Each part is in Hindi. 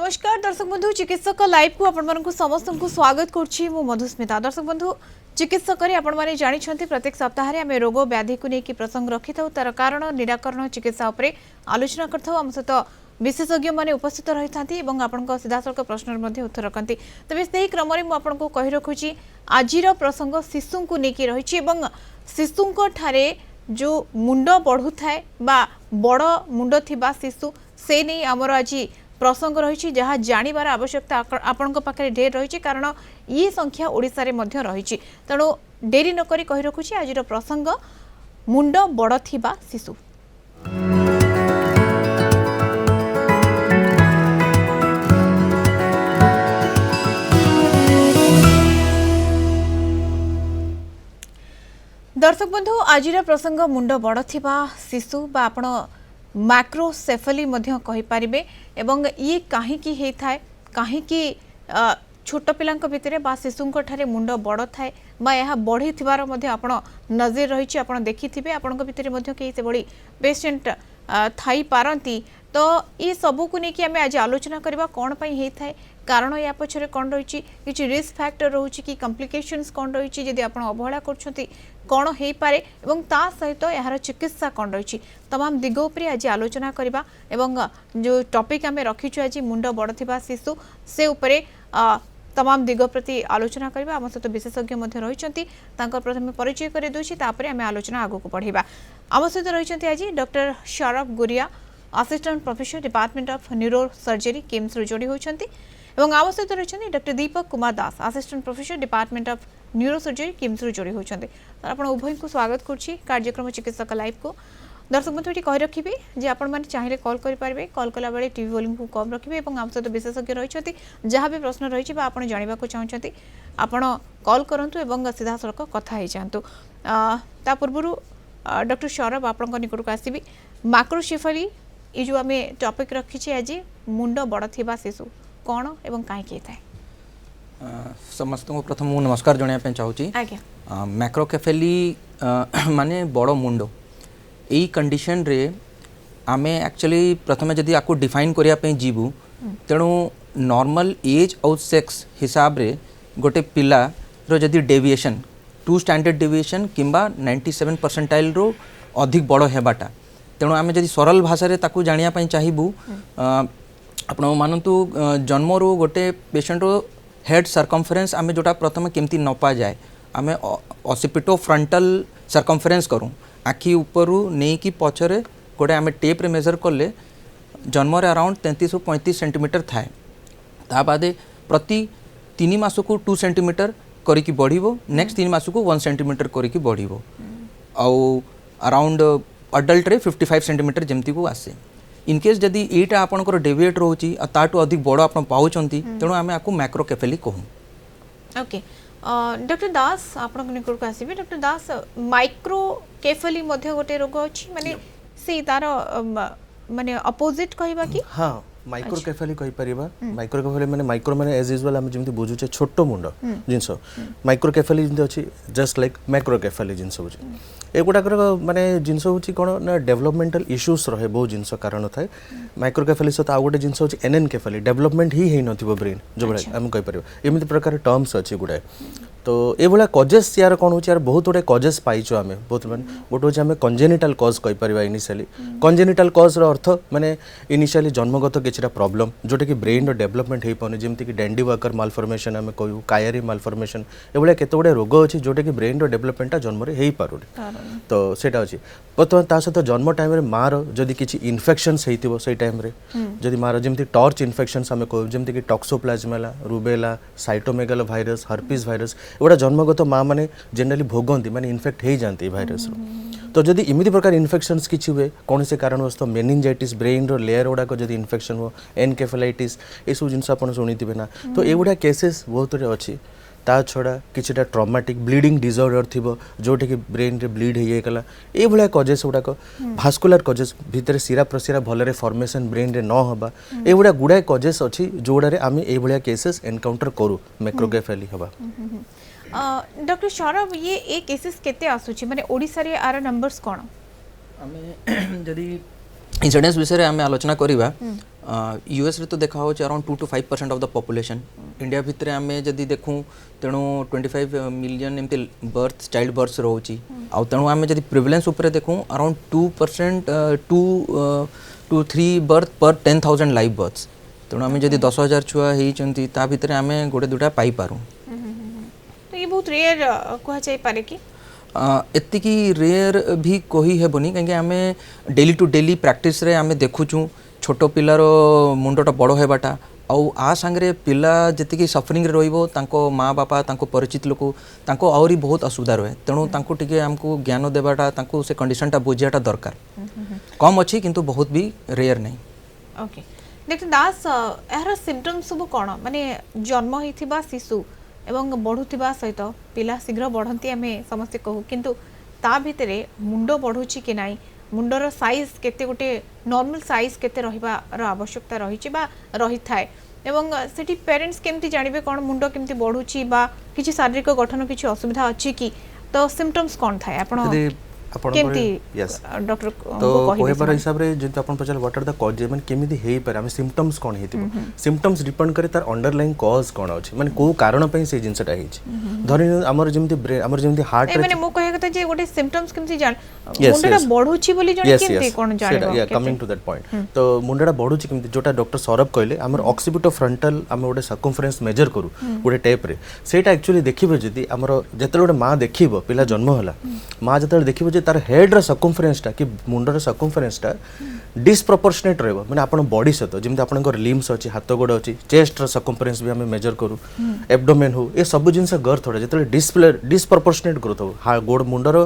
नमस्कार दर्शक बंधु चिकित्सक लाइव को आपण समस्त को स्वागत करुच्ची मु मधुस्मिता। दर्शक बंधु चिकित्सक आपण मैंने जानी प्रत्येक सप्ताह आम रोग व्याधि को लेकिन प्रसंग रखी था तार कारण निराकरण चिकित्सा उपरे आलोचना करम सहित विशेषज्ञ मैंने उपस्थित रही था आपण सीधा सड़क प्रश्न उत्तर रखती। तेज से क्रम में मुझे कही रखुची आज प्रसंग शिशु को लेकिन रही शिशु ठारे जो मुंड बढ़ू थाए बा बड़ मुंड थिबा शिशु से नहीं आमर आज प्रसंग रही जहाँ जानिबार आवश्यकता आपण पाखे ढेर रही कारण ये संख्या ओडिशा रे मध्य रही तेणु डेरी नकरी कही रखुची आज प्रसंग मुंड बड़ थिबा शिशु। दर्शक बंधु आज प्रसंग मुंड बड़ थिबा शिशु बा आपण मैक्रोसेफेली मध्य कहि पारिबे एवं ये काहीकि हे थाए काहीकि छोट पिलांक भितरे बा शिशुंक ठारे मुंड बड़ थाए बा यह बढ़ी थिबार मध्य आपण नजर रही आपण देखिथिबे आपण भितरे मध्य के से बड़ी पेशेंट थाई पारंती तो ये सबू को लेकिन आम आज आलोचना करबा कौन पई हे थाए कारण या पछरे कौन रही कि रिस्क फैक्टर रोचे कि कॉम्प्लिकेशंस कौन रही जदि आप अवहेला कर कौन हो पारे एवं ता सहित यार चिकित्सा कौन रही तमाम दिग उपरे आज आलोचना करबा एवं जो टॉपिक आम रखीचु आज मुंड बड़ थिबा शिशु से उपरे तमाम दिग प्रति आलोचना करबा आम सहित विशेषज्ञ रही प्रथम परिचय कर दूसरी आम आलोचना आगू को बढ़ेबा। आम सहित रही आज डॉक्टर शरभ गुरिया assistant professor department of neuro surgery KIMS रु जोड़ी होती एवं आम सहित रही doctor Deepak Kumar Das assistant professor department of neuro surgery KIMS रु जोड़ी होती आप उभय को स्वागत करुच्ची कार्यक्रम चिकित्सक लाइव को। दर्शक बंधु ये कही रखी जे आपण मैंने चाहिए कॉल करेंगे कॉल कला बेले टीवी वॉल्यूम को कम रखिए और आम सहित विशेषज्ञ रही जहाँ भी प्रश्न रही आप जानवा चाहते आपण कॉल करूँ और सीधा सड़क कथा हो जातु। ता पूर्व डॉक्टर सौरभ आपण निकट को आसबि मैक्रोसेफेली ये जो आम टॉपिक रखी आज मुंड बड़ थिबा शिशु कौन एवं कहीं थाए समस्त को प्रथम नमस्कार जनाया चाहूँगी। मैक्रोकेफेली माने बड़ मुंड यही कंडीशन रे आमे एक्चुअली प्रथम जदि आपको डिफाइन करने जीवु तेणु नॉर्मल एज और सेक्स हिसाब रे गोटे पिला रो जदि डेविएशन 2 स्टैंडर्ड डेविएशन किंबा 97 परसेंटाइल रो अधिक बड़ हेबाटा तेणु आमे जदि सरल भाषा रे ताकू जानिया पई चाहिबु आपण मानतु जन्म रो गोटे पेशेंट रो हेड सरकमफरेन्स आमे जोटा प्रथम केमती नपा जाए आमे ऑसिपिटो फ्रंटल सरकमफरेन्स करूँ आखि ऊपर नहीं कि पछरे गोटे आमे टेप रे मेजर कले जन्म रे अराउंड 33-35 सेंटीमीटर थाए ता बादे प्रति 3 मास को 2 सेंटीमीटर करिकी बढ़िबो नेक्स्ट 3 मास को 1 सेंटीमीटर करिकी बढ़िबो आउ अराउंड अडल्ट रे 55 सेंटीमीटर जेमती को आसे इनकेस जदि एटा आपनकर डेविएट रोची ताटू अधिक बड़ आप पाउचंती तेणु आमे आपको मैक्रोकेफेली कहूँ। ओके डॉक्टर दास आपण निकट को आसीबे डॉक्टर दास माइक्रोकेफेली मध्य गोटे रोग अछि माने से तार माने अपोजिट कहबा कि हां माइक्रोकेफेली कहि परिबा माइक्रोकेफेली माने माइक्रो माने एज यूजुअल हम जेमति बुझुचे छोटो मुंड जिंस माइक्रोकेफेली जिंद अछि जस्ट लाइक मैक्रोकेफेली जिंस बुझे एगुडाकर माने जिनस होची कोन ना डेवलपमेंटल इश्यूज रहे बहुत जिनस कारण थाए माइक्रोकेफेली सहित आ गोटे जिनस होची एनएनकेफेली डेवलपमेंट ही हेई नथिबो ब्रेन जो बडा हम कहि परिबा एमिति प्रकार टर्म्स अछि गुडा तो ए भला कॉजेस यार कोन होची यार बहुत गुडे कॉजेस पाइचो आमे बहुत माने गोटे होची आमे कंजेनिटल कॉज कहि परिबा इनिशियली कंजेनिटल कॉज रो अर्थ माने इनिशियली जन्मगत किछटा प्रॉब्लम जोटे कि ब्रेन रो डेवलपमेंट हेई पने जेमति कि डेंडी वर्कर मालफॉर्मेशन आमे कहू कायरी मालफॉर्मेशन ए भला केते गुडे रोग अछि जोटे कि ब्रेन रो डेवलपमेंट जन्म रे हेई पारुनी तो सेटा अछि बर्तमान ता सहित जन्म टाइम रे मार जदि किछि इन्फेक्शंस हेतिबो सेई टाइम रे जदि मार जेमति टॉर्च इन्फेक्शंस हमें कहू जेमति कि toxoplasma rubella cytomegalo virus herpes virus एवडा जन्मगत माँ माने जनरली भोगंती माने इन्फेक्ट हे जानती वायरस तो जदि इमिति प्रकार इन्फेक्शंस किछि हुए कौन से कारणवश मेनिंजाइटिस ब्रेन रो लेयर गुडा को जदि इन्फेक्शन हो एनकेफेलाइटिस ए सब जिनस आपण सुनिथिबे ना तो एगुडा केसेस बहुत रे अछि ता छड़ा किछटा ट्रॉमेटिक ब्लीडिंग डिसऑर्डर थिबो जोटे कि ब्रेन रे ब्लीड हे गेला ए भलिया कॉजेस गुडा को भास्कुलर कॉजेस भीतर सिरा प्रसिरा भलरे फॉर्मेशन ब्रेन रे न होबा ए गुडा गुडा कॉजेस अछि जोडा रे आमी ए भलिया केसेस एनकाउंटर करू मैक्रोकेफेली होबा। डॉक्टर सौरभ ये केसेस केते आसुची माने ओडिसा रे आर नंबर्स कोन आमे जदी इंसिडेंस विषय आम आलोचना करवा यूएस रे तो देखा हो around 2 to 5% of the population India भितर आम जदि देखूँ तेणु 25 मिलियन एमती बर्थ चाइल्ड बर्थ रोची आउ तेणु आम जदि प्रिवलेंस उपरे देखूँ अराउंड 2% 2 to 3 बर्थ पर 10,000 लाइव बर्थ्स तेणु आम जदि 10,000 छुआ होती ता भितर आम गोटे दुटा पाई पारूँ तो ये बहुत रेयर कह जाई पारे कि एतिकी रेयर भी कही हेबनी कहीं आम डेली टू डेली प्रैक्टिस रे आम देखुचु छोट पिलार मुंडटा बड़ हेबाटा आउ आ सांगरे पिला जति सफरिंग रे रहिबो तांको माँ बापा तांको परिचित लोक तांको आउरी बहुत असुविधा रहे तेणु तांको टिके हमको ज्ञान देवाटा तांको से कंडीशनटा बुझियाटा दरकार कम अच्छी किंतु बहुत भी रेयर नहीं। ओके डॉक्टर दास यार सिम्पटम्स सब कौन माने जन्म होइथिबा शिशु एवं बढ़ुथिबा सहित पिला शीघ्र बढ़ंती आम समस्ते कहू किंतु ता भितरे मुंड बढ़ुची कि नाही मुंडर साइज केते गोटे नॉर्मल साइज केते रहिबार आवश्यकता रहिछि बा रही थाए एवं सेठी पेरेंट्स केमती जानिबे कोन मुंड केमती बढ़ुची बा किछि शारीरिक गठन किछि असुविधा अछि कि तो सिम्पटम्स कोन थाए आपण केमती डॉक्टर तो कहबार हिसाब रे जति आपण पचार व्हाट आर द कॉज माने केमिति हेई पारे हम सिम्पटम्स कोन हेतिबो सिम्पटम्स डिपेंड करे तार अंडरलाइन कॉज कोन अछि माने को कारण पई से जिंसटा हेछि धरि हमर जेमति हार्ट रे माने मो कहे कथा जे गोटे सिम्पटम्स केमति जान मुंडा बढ़ुची बोली जान केमति कोन जानिबो कमिंग टू दैट पॉइंट तो मुंडा बढ़ुची केमति जोटा डॉक्टर सौरभ कहले हमर ऑक्सीपिटो फ्रंटल हम गोटे सर्कमफरेंस मेजर करू गोटे टेप रे सेटा एक्चुअली देखिबो जदी हमर जते गोटे मां देखिबो पिला जन्म होला मां जते देखिबो तार हेड रो सर्कमफरेंस टा कि मुंडर सर्कमफरेंस टा डिसप्रोपोर्शनेट रहबो माने आपण बॉडी सहित जेमति आपनकर लिम्स अछि हाथ गोड़ अछि चेस्ट रो सर्कमफरेंस भी हम मेजर करू एब्डोमेन हो ए सब जिंस गर्थ थोड़ा जते डिसप्रोपोर्शनेट ग्रोथ हो हा गोड़ मुंडर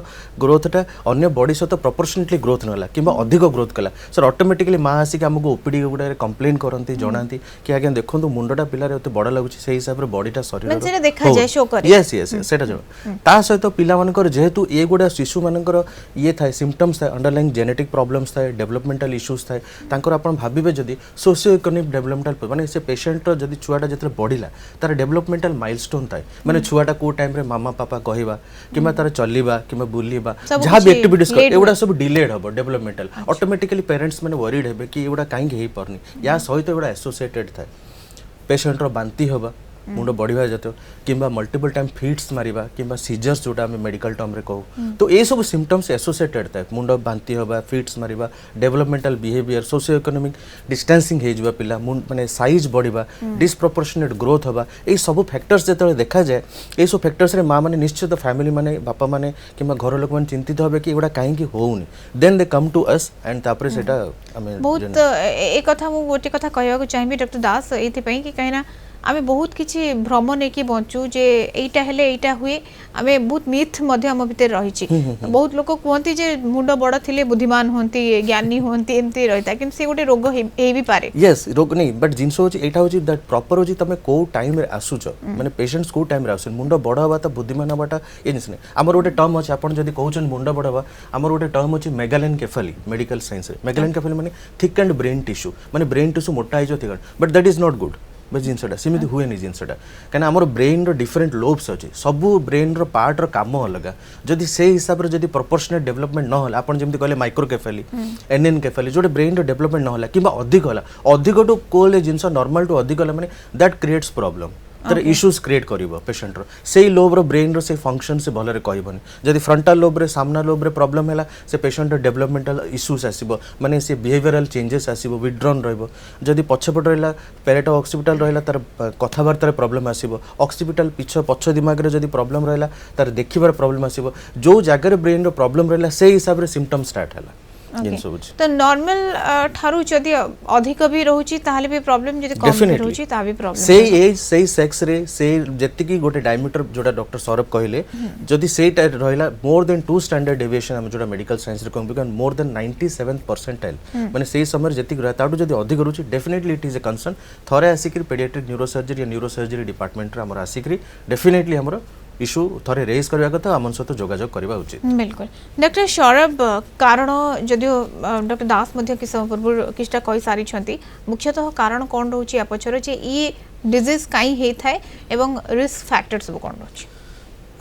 ग्रोथ टा अन्य बॉडी सहित प्रोपोर्शनेटली ग्रोथ नला किबा अधिक ग्रोथ कला सर ऑटोमेटिकली मां आसी कि हमको ओपीडी गुडा कंप्लेन करंती जणांती कि आगे देखंतु मुंडटा पिला रे ओते बड़ लागुची सेही हिसाब रे बॉडीटा शरीर म्हणजे देखा जाय शो करे यस यस सेटा जो ता सहित पिला मानकर जेहेतु ए गुडा शिशु मानकर ये थाए सिम्पटम्स थाए अंडरलाइन जेनेटिक प्रॉब्लम्स थाए डेवलपमेंटल इश्यूज थाए तांकर आपण भाबिबे जदी सोशियो इकोनॉमिक डेवलपमेंटल माने से पेशेंट रो जदी छुआटा जतरे बढ़िला तार डेवलपमेंटल माइलस्टोन थाए माने छुआटा को टाइम रे मामा पापा कहिबा किमा तार चलीबा किमा बुलीबा जहां भी एक्टिविटीज एवडा सब डिलेड हबो डेवलपमेंटल ऑटोमेटिकली पेरेंट्स माने वरीड हेबे कि एवडा काहे हेई परनी या सहित एवडा एसोसिएटेड थाए पेशेंट रो बांती होबा मुंड बढ़िया जात किंबा मल्टीपल टाइम फिट्स मारिबा किंबा सीजर्स जोटा हम मेडिकल टर्म रे कहू तो ए सब सिम्पटम्स एसोसिएटेड थाए मुंड बांती होबा फिट्स मारिबा developmental behaviour socio economic distancing हे जिबा पिला माने साइज बढ़िबा डिसप्रोपोर्शनेट ग्रोथ होबा ए सब फैक्टर्स जेतले देखा जाय ए सब फैक्टर्स रे मां माने निश्चित फैमिली माने बापा माने किंबा घर लोक माने चिंतित होबे कि एडा काहे कि होउनी then they come to us and तापरे सेटा हमें बहुत एक कथा मु गोटे कथा कहया को चाहिबी डॉक्टर दास एथि पई कि कहना आमे बहुत किछि भ्रम नै कि बंचू जे एटा हेले एटा हुए आमे बहुत मिथ मध्य हम भीतर रहिछि बहुत लोक कहंती जे मुंड बड़ थिले बुद्धिमान होंती ज्ञानी होंती एमती रहता किंतु से गोटे रोग हे भी पारे यस रोग नै बट जिंस होछि एटा होछि दैट प्रॉपर होछि तमे को टाइम रे आसुछ माने पेशेंट्स को टाइम रे आसुन मुंड बड़ हवा त बुद्धिमान हवाटा ए निस नै हमर गोटे टर्म अछि आपण जदी कहउछन मुंड बड़ हवा हमर गोटे टर्म अछि मेगालेनकेफाली मेडिकल साइंस रे मेगालेनकेफाली माने थिक एंड ब्रेन टिश्यू माने ब्रेन टिश्यू मोटा हिजो thick but that is not good जिनसटा सेमती हुए नहीं जिनसटा कहीं आम ब्रेन रो डिफरेंट लोब्स अच्छे सबू ब्रेन रो पार्ट रो काम अलग जदि से हिसाब रे जदि प्रोपोर्शनेट डेवलपमेंट न होला आपण जेमति कहले माइक्रोकेफाली एनएनकेफाली जोटे ब्रेन रो डेवलपमेंट न होला किबा अधिक होला अधिक टू कोले जिंस नॉर्मल टू अधिक होला माने दैट क्रिएट्स प्रॉब्लम तर इश्यूज क्रिएट करिवो पेशेंट रो सेही लोब रो ब्रेन रो से फंक्शन से भलरे कहबनी जदि फ्रंटल लोब रे सामना लोब रे प्रॉब्लम हैला से पेशेंट रो डेवलपमेंटल इश्यूज आसीबो माने से बिहेवियरल चेंजेस आसीबो विथड्रॉन रहबो जदि पछपट रहला पेरेटो ऑक्सीपिटल रहला तर कथाबार्ता रे प्रॉब्लम आसीबो ऑक्सीपिटल पछ दिमाग रे जदि प्रॉब्लम रहला तर देखिबार प्रॉब्लम आसीबो जो जागा रे ब्रेन रो प्रॉब्लम रहला से हिसाब रे सिम्पटम स्टार्ट हैला तो नॉर्मल ठारू जदि अधिक भी रहउची ताहले भी प्रॉब्लम जदि कम भी रहउची ता भी प्रॉब्लम से एज से सेक्स रे से जति की गोटे डायमीटर जोटा डॉक्टर सौरभ कहले जदि से रहला मोर देन 2 स्टैंडर्ड डेविएशन हम जोटा मेडिकल साइंस रे कहू because more than 97th percentile माने से समय जति रहता ताडू जदि अधिक रहउची definitely it is a concern थरे आसिक पेडियाट्रिक न्यूरोसर्जरी या न्यूरोसर्जरी डिपार्टमेंट रे हमर आसिक डेफिनेटली हमर इश्यू थरे रेज करबा कथा हमन सहित जोगाजोग करबा उचित बिल्कुल डॉक्टर सौरभ कारण जदियो डॉक्टर दास मध्य कि पूर्व किछटा कहि सारी छथि मुख्यतः कारण कोन रहउची अपचर जे ई डिजीज काई हे थाए एवं रिस्क फैक्टर्स सब कोन रहउची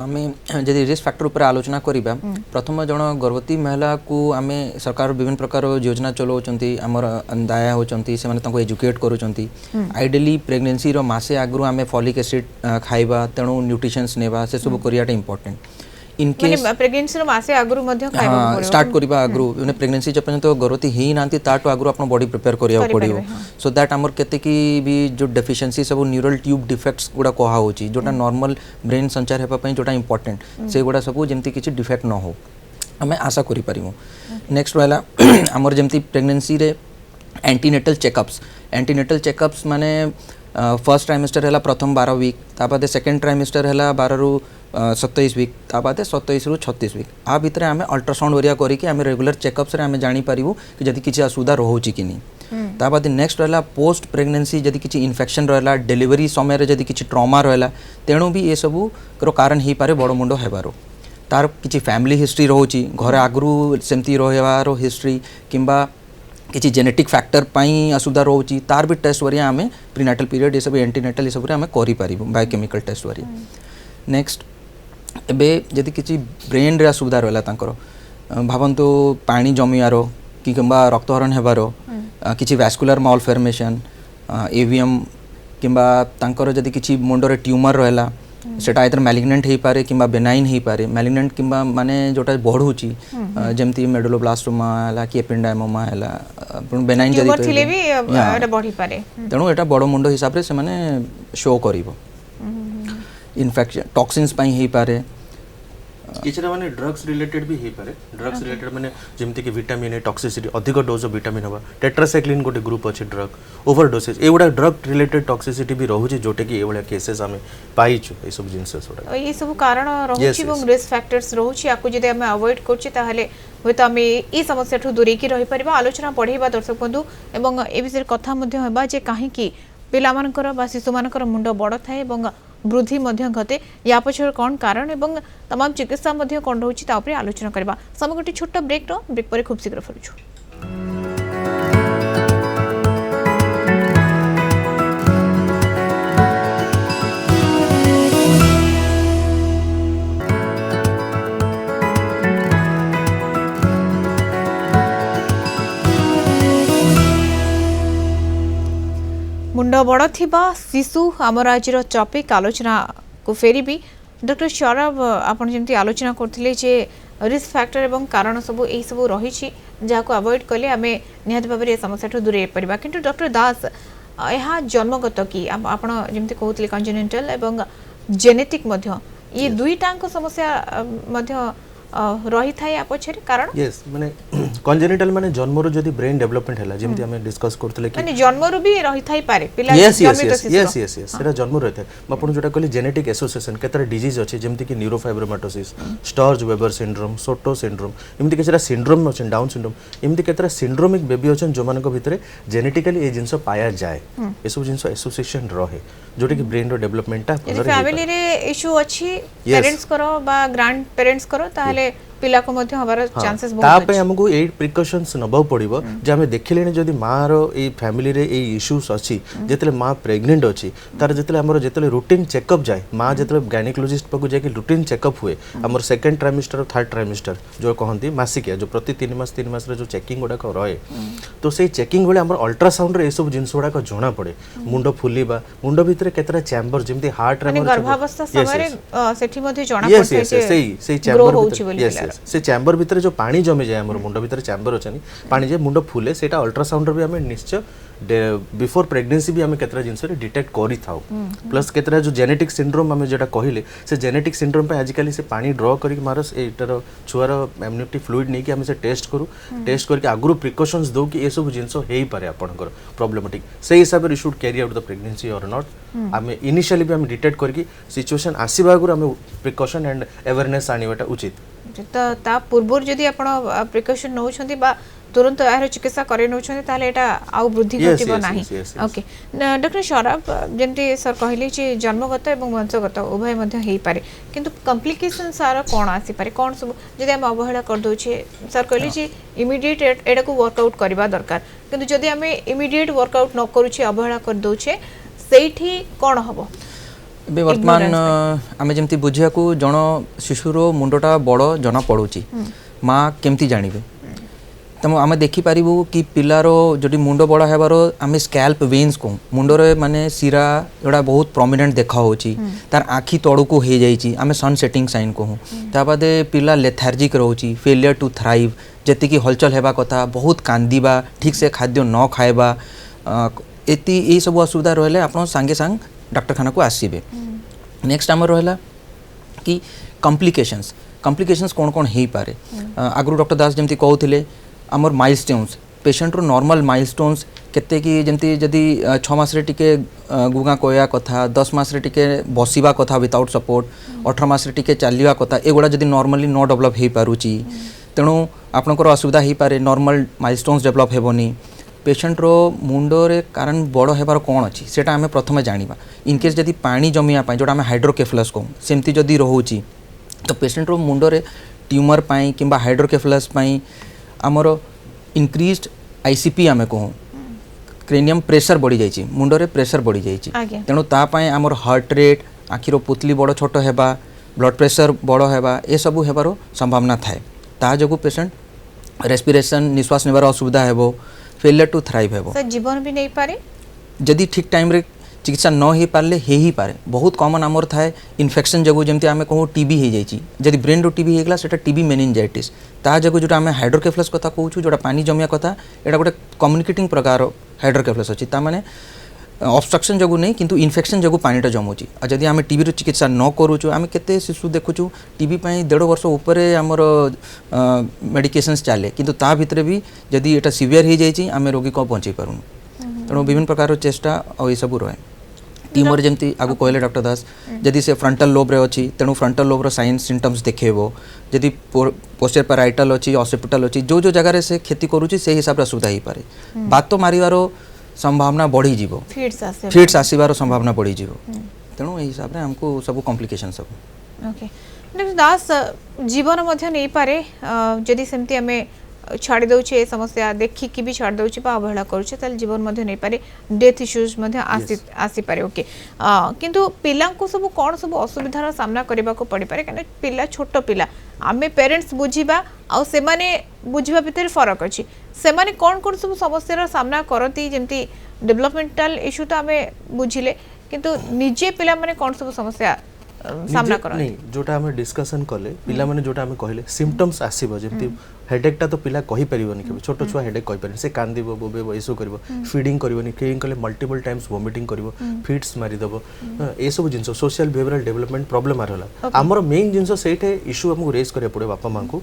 आमे जदि रिस्क फैक्टर ऊपर आलोचना करिबा प्रथम जन गर्भवती महिला को आमे सरकार विभिन्न प्रकार योजना चलाउछंती हमर दाया होचंती से माने तांको एजुकेट करूछंती आइडियली प्रेगनेंसी रो मासे आगु आमे फॉलिक एसिड खाइबा तेणु न्यूट्रिशंस नेबा से सब करियाटा इंपोर्टेंट इन केस प्रेगनेंसी रो मासे आगु मध्य खाइबा पड़ो स्टार्ट करिबा आगु माने प्रेगनेंसी जब पर्यंत गर्भवती ही नांती ताटो आगु अपन बॉडी प्रिपेयर करिया पड़ियो सो दैट हमर केते की भी जो डेफिशिएंसी सब न्यूरल ट्यूब डिफेक्ट्स गुडा कोहा होची जोटा नॉर्मल ब्रेन संचार हेबा पई जोटा इंपोर्टेंट से गुडा सब जेमती किछि डिफेक्ट न हो हमें आशा करि परिमु नेक्स्ट वाला हमर जेमती प्रेगनेंसी रे एंटीनेटल चेकअप्स माने फर्स्ट ट्राइमेस्टर है प्रथम 12 वीक ताबादे सेकेंड ट्राइमेस्टर है 12 रु 27 वीक ताबादे 27 रु 36 वीक आ भितर आमे अल्ट्रासाउंड वरिया करी कि आमे रेगुलर चेकअप्स रे आमे जानि पारिबु कि जदि किछि असुविधा रहउची कि नहीं ताबादे नेक्स्ट रहला पोस्ट प्रेगनेंसी जदि किछि इन्फेक्शन रहला डिलीवरी समय रे जदि किछि ट्रॉमा रहला तेणु भी ये सबु रो कारण ही पारे बड़ मुंडो हेबारो तार किछि फैमिली हिस्ट्री रहउची घरे आगरु सेमती रहबारो हिस्ट्री किंबा किसी जेनेटिक फैक्टर पाई असुविधा रोची तार भी टेस्ट वरिया आमे प्रीनाटल पीरियड ये सब एंटीनेटल ये सब आमे करि पारिबु बायोकेमिकल टेस्ट वरिया नेक्स्ट एबे जदि किसी ब्रेन रे असुविधा रहला तांकर भावंतु पानी जमियारो कि किंबा रक्तहरण हेबारो किसी वैस्कुलर मालफॉर्मेशन एवीएम किंबा तांकर जदि किसी मुंडरे ट्यूमर रहला सेटा आइदर मैलिग्नेंट ही पारे किंबा बेनाइन ही पारे मैलिग्नेंट किंबा माने जोटा बढ़ुची जेमती मेडुलोब्लास्टोमा हला कि एपेंडाइमोमा हला बेनाइन जदि ट्यूमर थिले भी एटा बढ़ी पारे तेणु एटा बड़ मुंड हिसाब रे से माने शो करिवो इन्फेक्शन टॉक्सिन्स पाई ही पारे किछरा माने ड्रग्स रिलेटेड भी हे पारे ड्रग्स रिलेटेड माने जेमति कि विटामिन ए टॉक्सिसिटी अधिक डोज ऑफ विटामिन हवा टेट्रासाइक्लिन गोटे ग्रुप अछि ड्रग ओवरडोसेज एवडा ड्रग रिलेटेड टॉक्सिसिटी भी रहउछि जोटे कि एवडा केसेस हमें पाइछु ए सब जिंस सोडा ये सब कारण रहउछि এবং रिस्क फैक्टर्स रहउछि आकु जदि हम अवॉइड करछि ताहले होय हमें ई समस्या ठु दूरी की रहि परिबा आलोचना पढेबा दर्शक बंधु एवं ए विषय कथा मध्ये हेबा जे काहे कि पिला मानकर बा शिशु मानकर मुंड बड़ थाए एवं वृद्धि मध्य घटे या पछर कौन कारण एवं तमाम चिकित्सा मध्य कौन रहउछि ता उपरे आलोचना करबा समय गोटे छोट ब्रेक पर खूब शीघ्र फेरुछु मुंड बड़ थिबा शिशु आमर आज टॉपिक आलोचना को फेरी भी डॉक्टर सौरभ आपन जेमती आलोचना करथिले जे रिस्क फैक्टर एवं कारण सब एई सब रही जहाँ को अवॉइड कले आमे निहात भाव में समस्या ठू दूरे परिबा किंतु डॉक्टर दास यह जन्मगत कि आपण जेमती कहउतले कंजेनिटल एवं जेनेटिक मध्य ये दुईटांक समस्या मध्य रही थाए या पछरे कारण यस माने कंजेनिटल माने जन्मरो जदी ब्रेन डेवलपमेंट हला जेमति हमें डिस्कस करथले कि माने जन्मरो भी रही थाई पारे पिला यस सेरा जन्मरो रहथे आपण जोटा कहली जेनेटिक एसोसिएशन केतरा डिजीज अछि जेमति कि न्यूरोफाइब्रोमाटोसिस स्टर्ज वेबर सिंड्रोम सोटो सिंड्रोम एमति केतरा सिंड्रोम अछि डाउन सिंड्रोम एमति केतरा सिंड्रोमिक बेबी अछि जो मानको भितरे जेनेटिकली ए जिंस पाया जाय ए सब जिंस एसोसिएशन रहे जोटा कि ब्रेन रो डेवलपमेंट ता फैमिली रे इशू अछि पेरेंट्स करो बा ग्रैंड पेरेंट्स करो ताहले पिला को मध्य हमारा चांसेस बहुत तापे हमको ए प्रिकॉशंस नबा पड़िबो जे हमें देखिलेनी जदी मां रो ए फैमिली रे ए इश्यूज अछि जेतले मां प्रेग्नेंट अछि तार जेतले हमर जेतले रूटीन चेकअप जाय मां जेतले गायनेकोलॉजिस्ट पको जाय कि रूटीन चेकअप हुए हमर सेकंड ट्राइमेस्टर और थर्ड ट्राइमेस्टर जो कहंती मासिकिया जो प्रति 3 मास रे जो चेकिंग गुडा को रहे तो से चेकिंग बेले हमर अल्ट्रासाउंड रे ए सब जिंस गुडा को जोना पड़े मुंडो फुलीबा मुंडो भितरे केतरा चैम्बर जेमति हार्ट रे गर्भावस्था समय सेठी मध्ये जोना पड़े से चैम्बर से चैम्बर भीतर जो पानी जमे जाए हमर मुंड भीतर चैम्बर अछि पानी जे मुंड फुले सेटा अल्ट्रासाउंड भी हमें निश्चय बिफोर प्रेगनेंसी भी हमें केतरा जिंस रे डिटेक्ट करि थाउ प्लस केतरा जो जेनेटिक सिंड्रोम हमें जेटा कहिले से जेनेटिक सिंड्रोम पे आजिकली से पानी ड्रॉ करी मारस एटर छुआर एम्नियोटी फ्लूइड नहीं कि हमें से टेस्ट करू टेस्ट करके आगुरु प्रिकॉशंस दो कि ए सब जिंस हेई पारे आपनकर प्रॉब्लमेटिक से हिसाब रे should carry out the pregnancy और नॉट हमें इनिशियली भी हमें डिटेक्ट करके सिचुएशन आसीबा आगुरु हमें प्रिकॉशन एंड अवेयरनेस आनिबाटा उचित ता पूर्वर जदि आपण प्रिकॉशन नउछंती बा तुरंत यार चिकित्सा करे नउछंती ताले एटा आउ वृद्धि घटिबो नाही ओके डॉक्टर सौरभ जेंति सर कहले जे जन्मगत एवं वंशगत उभय मध्ये हेई पारे किंतु कॉम्प्लिकेशन सारा कोन आसी पारे कोन सब जदि हम अवहेला कर दउ छे सर कहले जे इमीडिएट एटा को वर्कआउट करबा दरकार किंतु जदि हम इमीडिएट वर्कआउट न करू छे अवहेला कर दउ छे सेठी कोन हबो ଏବେ ବର୍ତ୍ତମାନ ଆମେ ଯେମିତି ବୁଝିବାକୁ ଜଣ ଶିଶୁର ମୁଣ୍ଡଟା ବଡ଼ ଜଣା ପଡ଼ୁଛି ମା କେମିତି ଜାଣିବେ ତେଣୁ ଆମେ ଦେଖିପାରିବୁ କି ପିଲାର ଯଦି ମୁଣ୍ଡ ବଡ଼ ହେବାର ଆମେ ସ୍କାଲ୍ପ ଭେନ୍ସ କହୁ ମୁଣ୍ଡରେ ମାନେ ଶିରା ଏଗୁଡ଼ା ବହୁତ ପ୍ରମିନେଣ୍ଟ ଦେଖା ହେଉଛି ତାର ଆଖି ତଳକୁ ହେଇଯାଇଛି ଆମେ ସନ୍ ସେଟିଂ ସାଇନ୍ କହୁ ତା ବାଦେ ପିଲା ଲେଥାର୍ଜିକ୍ ରହୁଛି ଫେଲିୟର ଟୁ ଥ୍ରାଇଭ୍ ଯେତିକି ହଲଚଲ ହେବା କଥା ବହୁତ କାନ୍ଦିବା ଠିକ୍ ସେ ଖାଦ୍ୟ ନ ଖାଇବା ଏଇ ସବୁ ଅସୁବିଧା ରହିଲେ ଆପଣ ସାଙ୍ଗେ ସାଙ୍ଗେ ଡାକ୍ତରଖାନାକୁ ଆସିବେ ନେକ୍ସଟ ଆମର ରହିଲା कि कम्प्लिकेशंस कौन कौन हो पारे आगु डॉक्टर दास जमती कहते आमर माइलस्टोन्स पेशेंट रो नॉर्मल माइलस्टोन्स केते कि जमती जदि 6 मास रे टिके गुगा कोया कथा 10 मास रे टिके बसिबा कथा विदाउट सपोर्ट 18 मास रे टिके चलिया कथा एगुड़ा जदि नॉर्मली न डेवलप हो पारुची तेणु आपनकर असुविधा हो पारे नॉर्मल माइलस्टोन्स डेवलप हेबनी पेशेंट रो मुंडरे कारण बड़ हेबार कौन अच्छी सेटा आम प्रथम जाना इनकेस जदि पानी जमिया जोटा आम हाइड्रोकेफेलस कहूँ सेमती जदि रोचे तो पेशेंट रो मुंडरे ट्यूमर पाई किंबा हाइड्रोकेफेलस पाई आमर इनक्रीज्ड आईसीपी आम कहूँ क्रेनियम प्रेशर बढ़ी जाइए मुंडरे प्रेशर बढ़ी जाइए तेणु तापाई आमर हार्ट रेट आखिर पुतली बड़ छोट हेबा ब्लड प्रेशर बड़ हेबा ए सबू हेबार संभावना थाए ता जो पेशेंट रेस्पिरेशन निश्वास नेबार असुविधा हेबो फेलियर टू थ्राइव है सर जीवन भी नहीं पारे जदि ठीक टाइम रे चिकित्सा न हो पारे ही पारे बहुत कॉमन आमर थाए इन्फेक्शन जगह जमी आम कहूँ टीबी हो जाइए जदि ब्रेन रो टीबी होगा सेटा टीबी मेनिंजाइटिस ता जगह जो आम हाइड्रोकेफेलस कथा कहूँ जोटा पानी जमिया कथा एटा गोटे कम्युनिकेटिंग प्रकार हाइड्रोकेफेलस अच्छी ताने ऑब्स्ट्रक्शन जगह नहीं किंतु इन्फेक्शन जगह पानीटा जमुची आ जदि आम टीबी रो चिकित्सा न करूँ आम केते शिशु देखुचु टीबी पाई 1.5 वर्ष उपरे आमर मेडिकेशंस चले किंतु ता भितरे भी जदि एटा सीवियर हो जाइए आम रोगी को बचाई पारुनु तेणु विभिन्न प्रकार चेष्टा और ये सब रहे ट्यूमर जमती आगु कहले डॉक्टर दास जदि से फ्रंटल लोब रे अच्छी तेणु फ्रंटल लोब रो साइन सिम्पटम्स देखेबो जदि पोस्टर पैराइटल अच्छी ऑसिपिटल अच्छी जो जो जगह से खेती करूची से हिसाब से असुविधा हो पारे बात मारिवारो संभावना बढ़ी जीवो फिट्स आसीबार संभावना बढ़ी जीवो तेणु ए हिसाब रे हमको सब कॉम्प्लिकेशन सब ओके दास जीवन मध्य नहीं पारे जदि सेमती हमें छाड़ी दउछे ए समस्या देखिकी भी छाड़ी दउछे बा अवहेला करूछे ताल जीवन मध्य नहीं पारे डेथ इश्यूज मध्य आसी पारे ओके किंतु पिला को सब कोन सब असुविधार सामना करबा को पड़ी पारे कने पिला छोट पिला आमे पेरेंट्स बुझिबा आ से माने बुझिबा भितर फरक अछि से माने कोन सब समस्यार सामना करती जेमती डेवलपमेंटल इश्यू तो आमे बुझिले किंतु निजे पिला माने कोन सब समस्या सामना कर नहीं जोटा हमें डिस्कशन कले पिला माने जोटा हमें कहले सिम्पटम्स आसीबो जेमती हेडेक तो पिला कहि परिबोनी के छोट छुआ हेडेक कहि परिबो से कांदिबो बोबेबो एसो करबो फीडिंग करबोनी फीडिंग कले मल्टीपल टाइम्स वोमिटिंग करबो फिट्स मारी दबो ए सब जिंस सोशल बिहेवियरल डेवलपमेंट प्रॉब्लम आरला हमर मेन जिंस सेठे इशू हमको रेज करे पड़े बापा मां को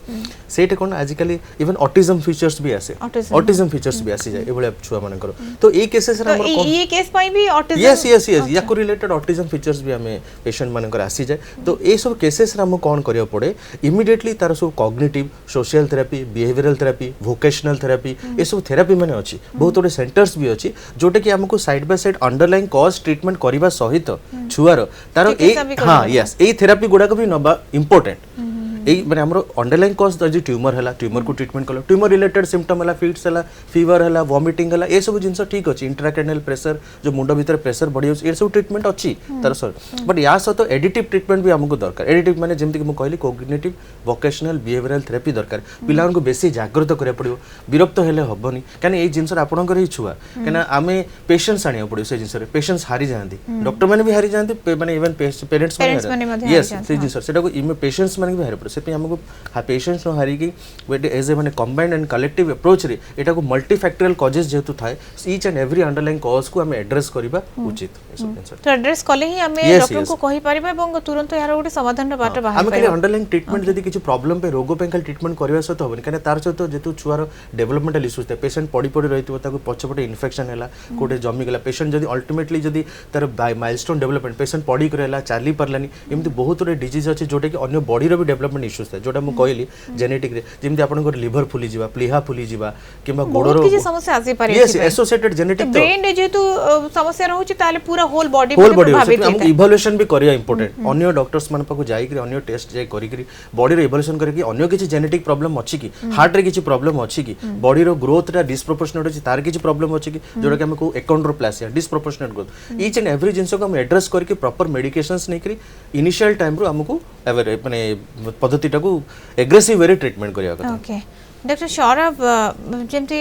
सेठे कोन आजिकली इवन ऑटिज्म फीचर्स भी आसे ऑटिज्म फीचर्स भी आसी जाय एबळे छुआ मानकर तो ए केसेस रे हमर ये केस पाई भी ऑटिज्म यस याको रिलेटेड ऑटिज्म फीचर्स भी हमें पेशेंट मानकर आसी जाय तो ए सब केसेस रे हम कोन करियो पड़े इमीडिएटली तार सब cognitive social therapy behavioural therapy vocational therapy ये सब थेरेपी माने अछि बहुत गुड सेंटर्स भी अछि जोटे कि हमको side by side underline cause treatment करबा सहित छुआर तार ए हां यस ए थेरेपी गुडा को भी नबा इंपोर्टेंट एई माने हमरो अंडरलाइन कॉज जे ट्यूमर हला ट्यूमर को ट्रीटमेंट कलो ट्यूमर रिलेटेड सिम्पटम हला फिट्स हला फीवर हला वोमिटिंग हला ए सब जिंस ठीक अछि इंट्राक्रैनियल प्रेशर जो मुंड भीतर प्रेशर बढ़ी ए सब ट्रीटमेंट अछि तार सर बट या सतो एडिटिव ट्रीटमेंट भी हमको दरकार एडिटिव माने जेमति कि म कहली कोग्निटिव वोकेशनल बिहेवियरल थेरेपी दरकार पिलान को बेसी जागृत करे पड़ियो विरक्त हेले हबनी काने ए जिंस आपनकर ही छुआ काना आमे पेशेंस आनियो पड़ियो से जिंस रे पेशेंस हारि जांदी डॉक्टर माने भी हारि जांदी माने इवन पेरेंट्स माने यस से जिंस सेटा को इमे पेशेंस माने भी हारि पड़े से हमको पेशेंस न हारि की एज ए माने कंबाइंड एंड कलेक्टिव अप्रोच रे एटा को मल्टीफैक्टोरियल कॉजेस जेतु थाए each and every underline cause को हम एड्रेस करबा उचित तो एड्रेस कले ही हमें डॉक्टर को कहि परिबा एवं तुरंत यार गोटे समाधान बाट बाहर हम के अंडरलाइन ट्रीटमेंट जदी किछ प्रॉब्लम पे रोग पेंकल ट्रीटमेंट करबा सहित होबनी काने तार सहित जेतु छुआर डेवलपमेंटल इश्यूज थे पेशेंट पड़ी पड़ी रहितो ताको पछपटे इन्फेक्शन हैला कोटे जमी गेला पेशेंट जदी अल्टीमेटली जदी तार माइलस्टोन डेवलपमेंट पेशेंट पड़ी करेला चाली परलानी एमती बहुत रे डिजीज अछि जोटे कि अन्य बॉडी रो भी डेवलपमेंट डेवलपमेंट इश्यूज थाए जोटा मु कहली जेनेटिक रे जेमति आपनकर लिवर फुली जिबा प्लीहा फुली जिबा किबा गोडरो किछि समस्या आसी पारे यस एसोसिएटेड जेनेटिक ब्रेन रे जेतु समस्या रहउची ताले पूरा होल बॉडी प्रभावित हम इवोल्यूशन भी करिया इंपोर्टेंट अन्य डॉक्टर्स मन पाको जाई कि अन्य टेस्ट जाई करी कि बॉडी रे इवोल्यूशन करी कि अन्य किछि जेनेटिक प्रॉब्लम अछि कि हार्ट रे किछि प्रॉब्लम अछि कि बॉडी रो ग्रोथ रा डिस्प्रोपोर्शनेट अछि तार किछि प्रॉब्लम अछि कि जोटा कि हमको achondroplasia disproportionate growth each and every जिंस को हम एड्रेस करके प्रॉपर मेडिकेशंस नै करी इनिशियल टाइम रो हमको माने पद्धति टाको एग्रेसिव वे ट्रीटमेंट करिया କଥା ओके डॉक्टर सौरभ जमती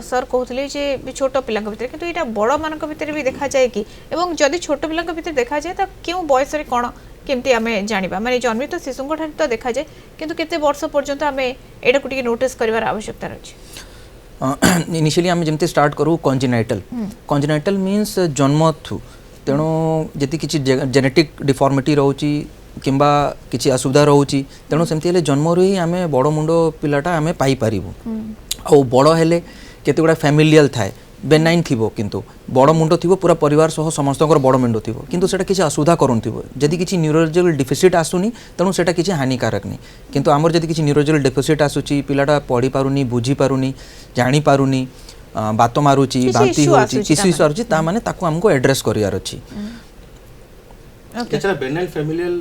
सर कहते जे छोट पिला भितर किंतु एटा बड़ मान भितर भी देखा जाए कि एवं जदि छोट पिला भितर देखा जाए तो क्यों बयस रे कोन केमती आमे जानिबा माने जन्मित शिशुंक ठार तो देखा जाए किंतु केते वर्ष पर्यंत आमे एटा को नोटिस करिवार आवश्यकता रहछि इनिशियली आमे जेमते स्टार्ट करू कॉन्जेनाइटल मीन्स जन्मथु तेणु जति किछि जेनेटिक डिफॉर्मिटी रहउची किंबा किछि असुविधा रहउची तेणु सेमती हेले जन्मरु ही आमे बड़ मुंड पिलाटा आमे पाई पारिबु आ बड़ हेले केते गुडा फैमिलियल थाए बेनाइन थिबो किंतु बड़ मुंड थिबो पूरा परिवार सह समस्तकर बड़ मुंड थिबो किंतु सेटा किछि असुविधा करून थिबो जदि किछि न्यूरोलॉजिकल डिफिसिट आसुनी तेणु सेटा किछि हानिकारक नहीं किंतु आमर जदि किछि न्यूरोलॉजिकल डिफिसिट आसुची पिलाटा पढ़ी पारुनी बुझी पारुनी जानी पारुनी बात मारुची बांती होची किसी इशू आरुची ता माने ताको हमको एड्रेस करियार अछि केचरा बेनाइल फैमिलियल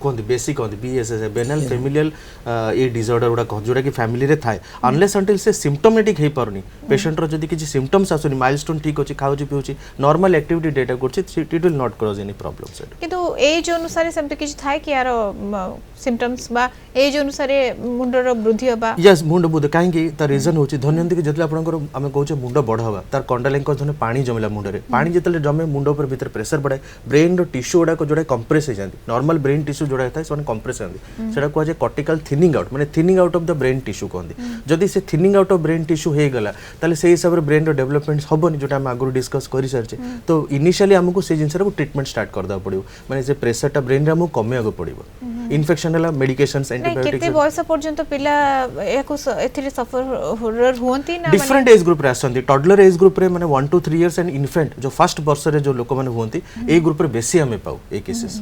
कोन बेसिक कोन बीएसएस बेनाइल फैमिलियल ए डिसऑर्डर उडा जोडा कि फैमिली रे थाए अनलेस अंटिल से सिम्पटोमेटिक हे परनी पेशेंट रो जदी किछि सिम्पटम्स आसुनी माइलस्टोन ठीक अछि खाउची पिउची नॉर्मल एक्टिविटी डेटा करछि it will not cause any problem set किंतु एज अनुसार सेमते किछि थाए कि यार सिम्पटम्स बा एज अनुसार मुंडर वृद्धि होबा यस मुंड बुध काहे कि त रीजन होछि धन्यंती कि जतले आपनकर हम कहउछे मुंड बढ होबा तार कंडलिंग धने पानी जमिला मुंड रे पानी जतले जमे मुंड ऊपर भीतर प्रेशर बढ़ाए ब्रेन रो टिश्यू उडा को जोडा कंप्रेस हे जांती नॉर्मल ब्रेन टिश्यू जोडा थाए सोन कंप्रेस होंदी सेटा को जे कॉर्टिकल थिनिंग आउट माने thinning out of the brain tissue कहंदी जदी से thinning out of brain tissue हे गला ताले से हिसाब रे ब्रेन रो डेवलपमेंट हबनी जोटा हम आगु डिस्कस करि सरचे तो इनिशियली हमको से जिंस रो ट्रीटमेंट स्टार्ट कर दा पड़ियो माने जे प्रेशर टा ब्रेन रे हमको कमे आगु पड़ियो इन्फेक्शन हला मेडिकेशंस एंटीबायोटिक्स केते बयस पर्यंत पिला एको एथिरे सफर होंती ना डिफरेंट एज ग्रुप रे आसंती टॉडलर एज ग्रुप रे माने 1 to 3 इयर्स एंड इन्फेंट जो फर्स्ट वर्ष रे जो लोक माने होंती ए ग्रुप रे बेसी हमें पाऊ ए केसेस